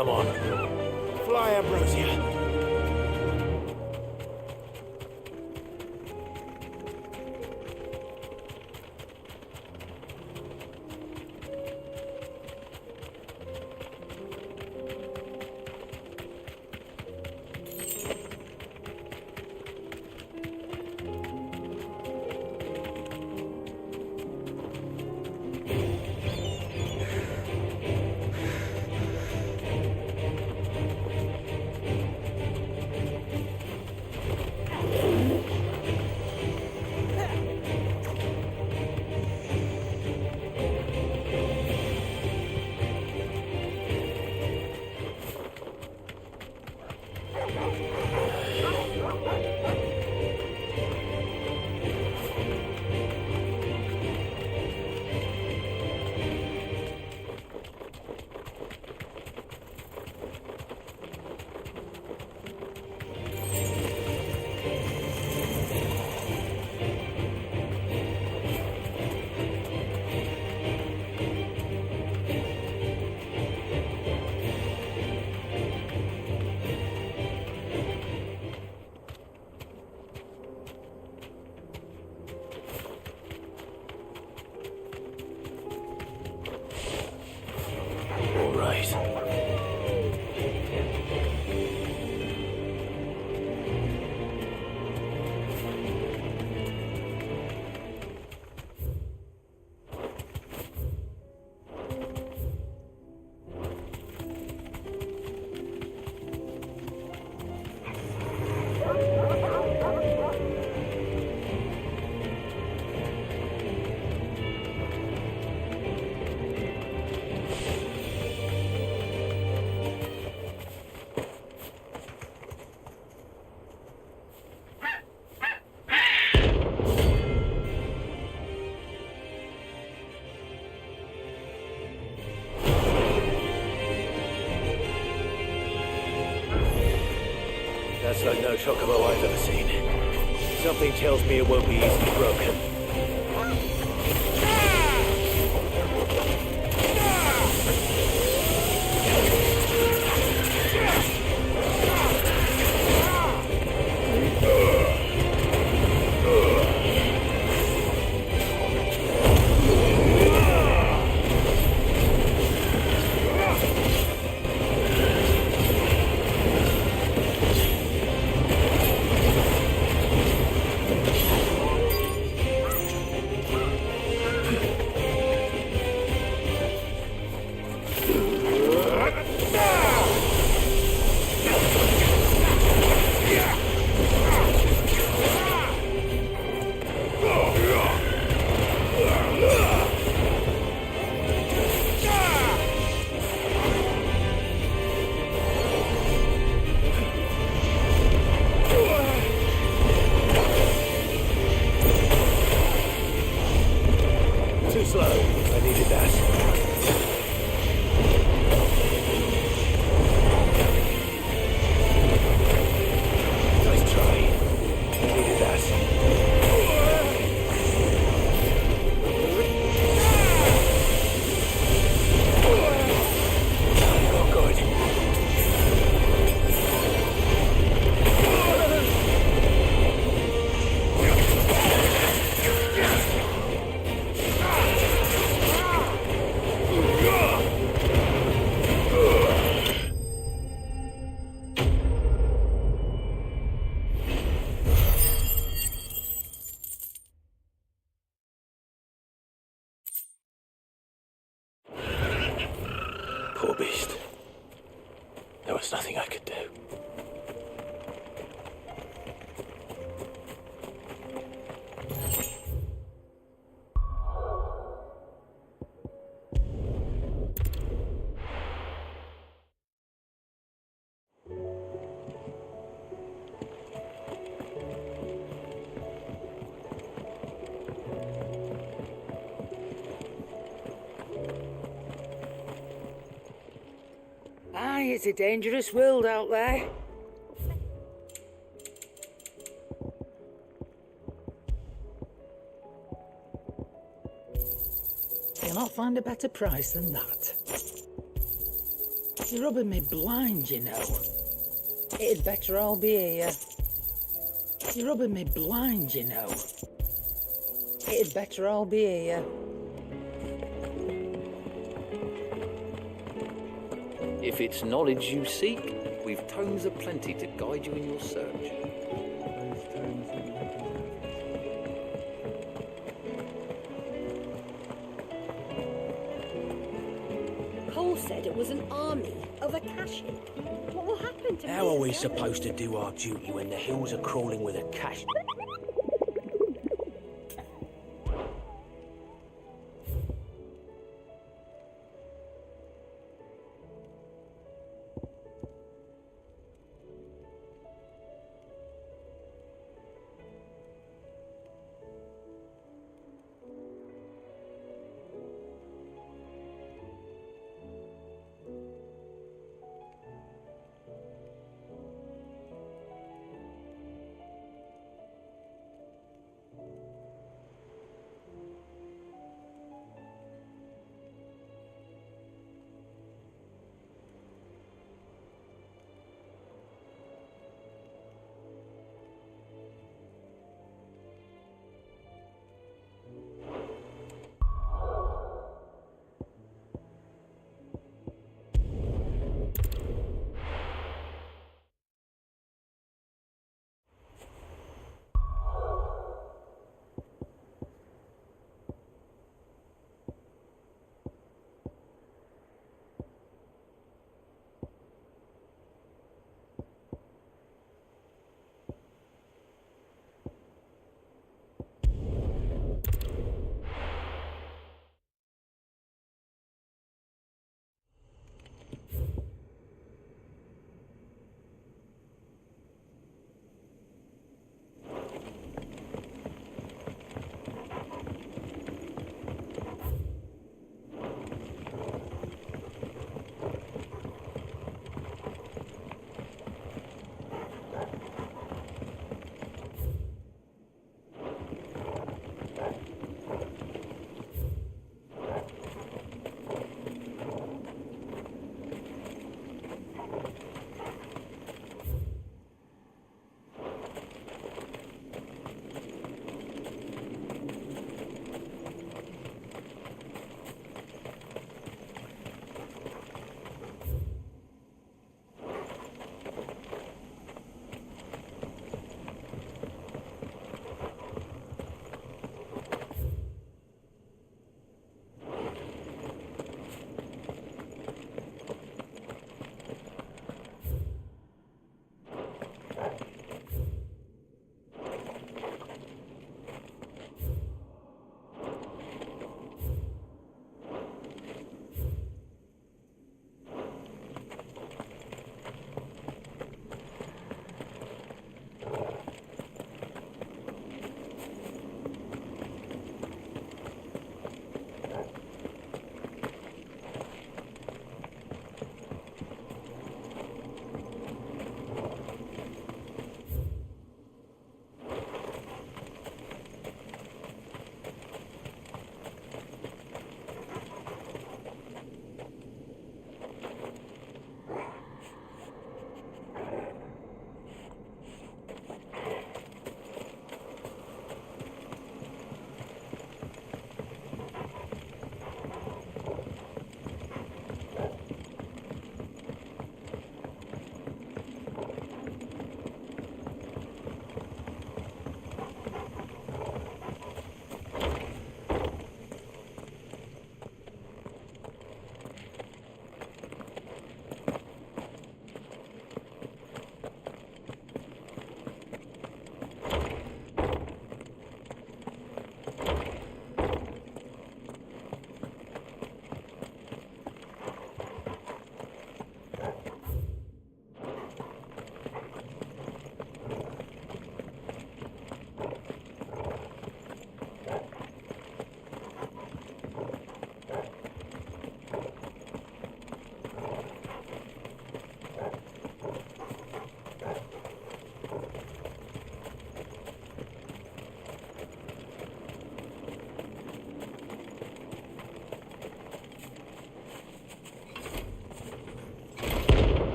Come on. Fly, Ambrosia. That's like no chocobo I've ever seen. Something tells me it won't be easily broken. Too slow. I needed that. Nice try. I needed that. Oh, good. Poor beast. There was nothing I could do. Aye, it's a dangerous world out there. You'll not find a better price than that. You're rubbing me blind, you know. It'd better all be here. You're rubbing me blind, you know. It'd better all be here. If it's knowledge you seek, we've tomes aplenty to guide you in your search. Cole said it was an army of Akashic. What will happen to How are we supposed to do our duty when the hills are crawling with a cash?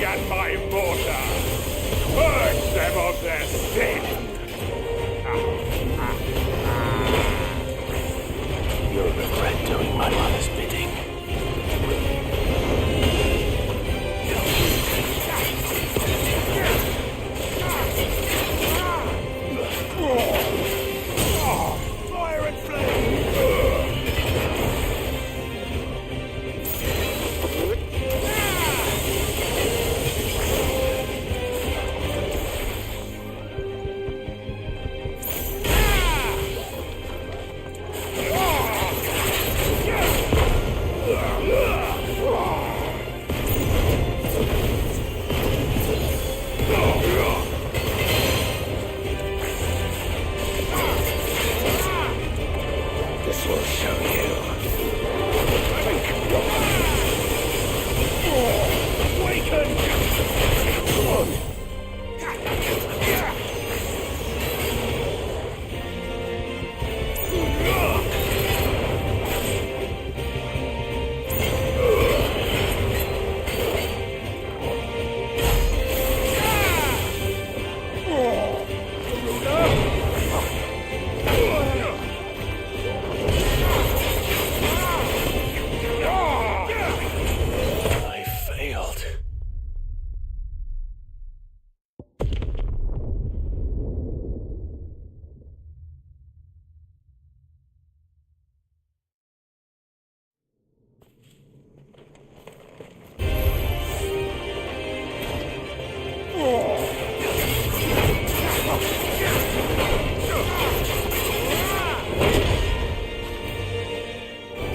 and my mortar. Purge them of their sin. You'll regret doing my mother's bidding. Fire and flame! This will show you. Awaken! Come on! I failed.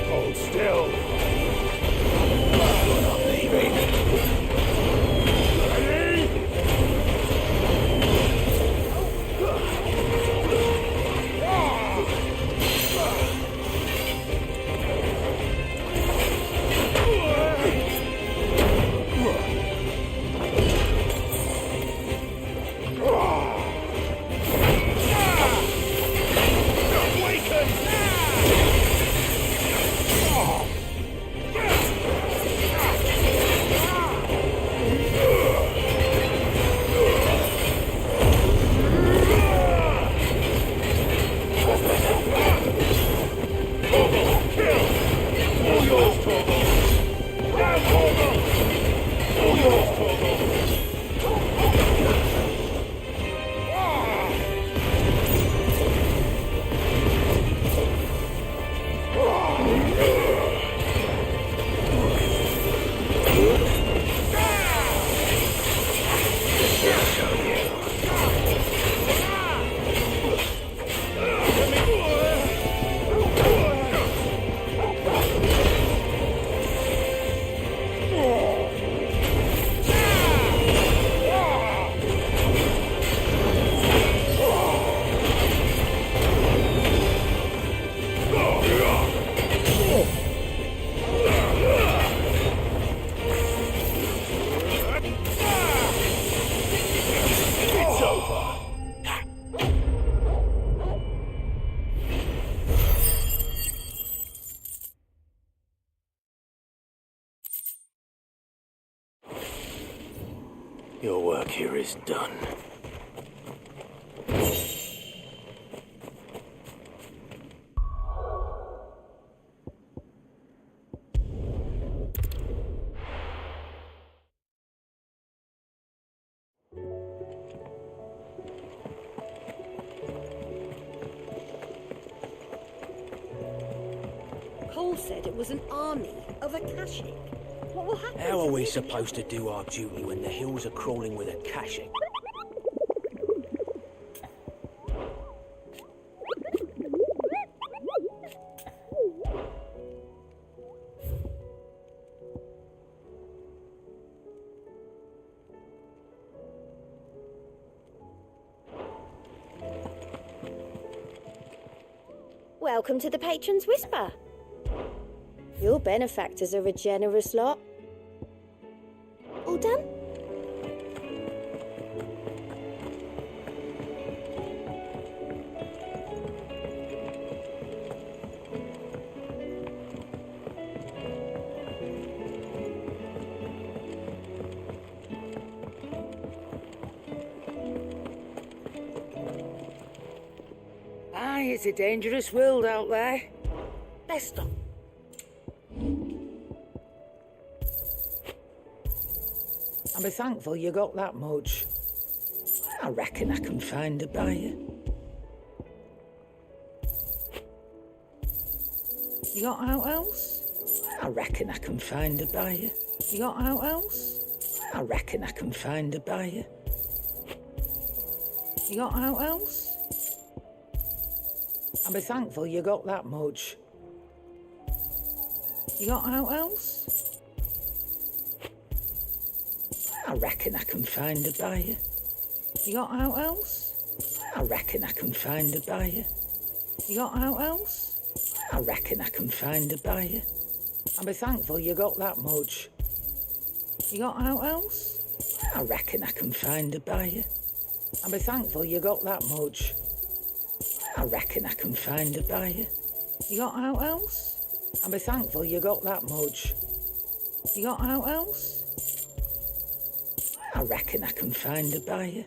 Hold still. You're not leaving. Ready? Your work here is done. Cole said it was an army of Akashic. What will happen? How are we supposed to do our duty when the hills are crawling with Akashic? Welcome to the Patron's Whisper. Your benefactors are a generous lot. All done? Aye, it's a dangerous world out there. Best of. I'll be thankful you got that much. I reckon I can find a buyer. You got out else? I reckon I can find a buyer. You got out else? I reckon I can find a buyer. You got out else? I'll be thankful you got that much. You got out else? I reckon I can find a buyer. You got out else? I reckon I can find a buyer. You got out else? I reckon I can find a buyer. I'll be thankful you got that much. You got out else? I reckon I can find a buyer. I'll be thankful you got that much. I reckon I can find a buyer. You got out else? I'll be thankful you got that much. You got out else? I reckon I can find a buyer.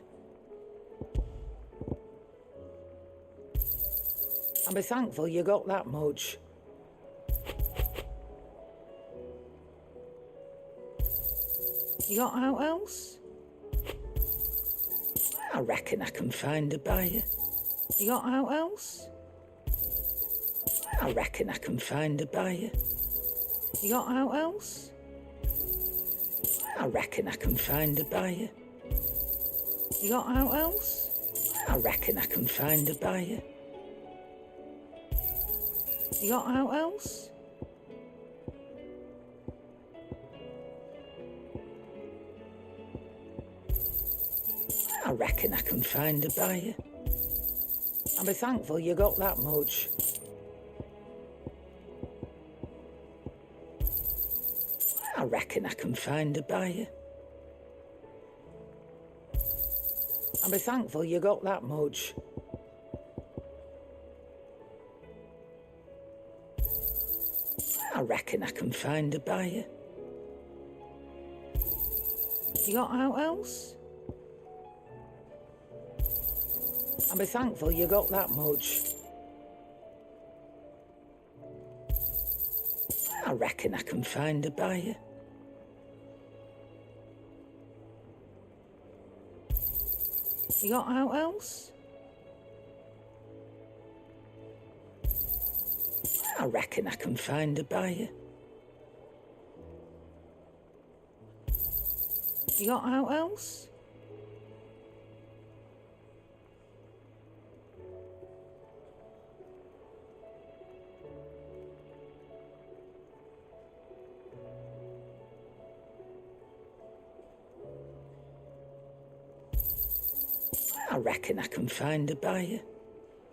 I'll be thankful you got that much. You got out else? I reckon I can find a buyer. You got out else? I reckon I can find a buyer. You got out else? I reckon I can find a buyer. You got out else? I reckon I can find a buyer. You got out else? I reckon I can find a buyer. I'll be thankful you got that much. I reckon I can find a buyer. I'll be thankful you got that much. I reckon I can find a buyer. You got out else? I'll be thankful you got that much. I reckon I can find a buyer. You got out else? I reckon I can find a buyer. You got out else?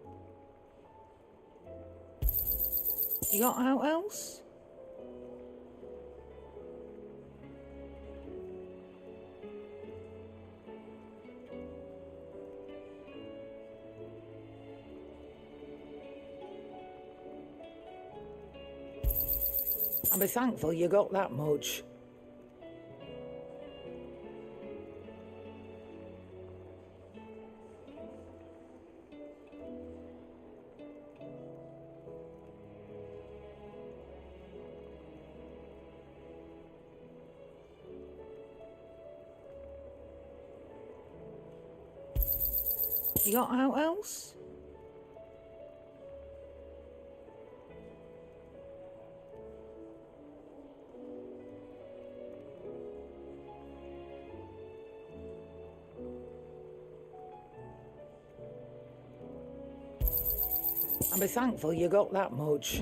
I reckon I can find a buyer. You got out else? I'll be thankful you got that much. You got out else? I'll be thankful you got that much.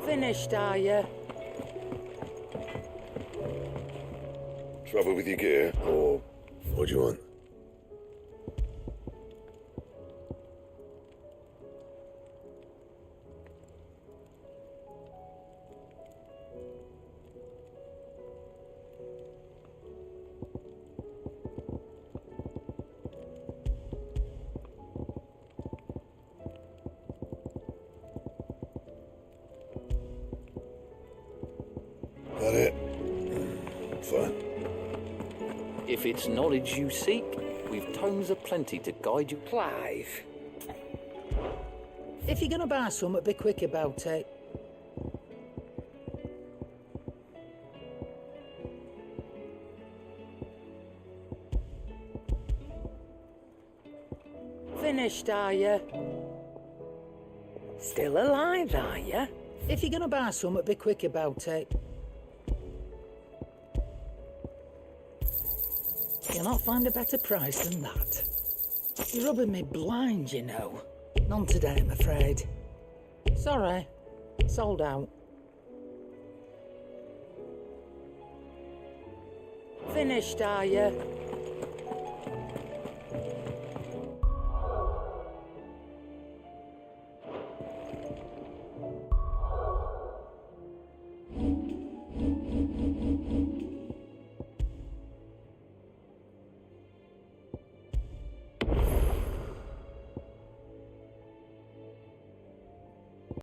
Finished, are you? Trouble with your gear, or what do you want? That it? Fine. If it's knowledge you seek, we've tomes aplenty to guide you. Clive. If you're gonna buy something, be quick about it. Finished, are you? Still alive, are you? If you're gonna buy something, be quick about it. You'll not find a better price than that. You're rubbing me blind, you know. None today, I'm afraid. Sorry. Sold out. Finished, are you?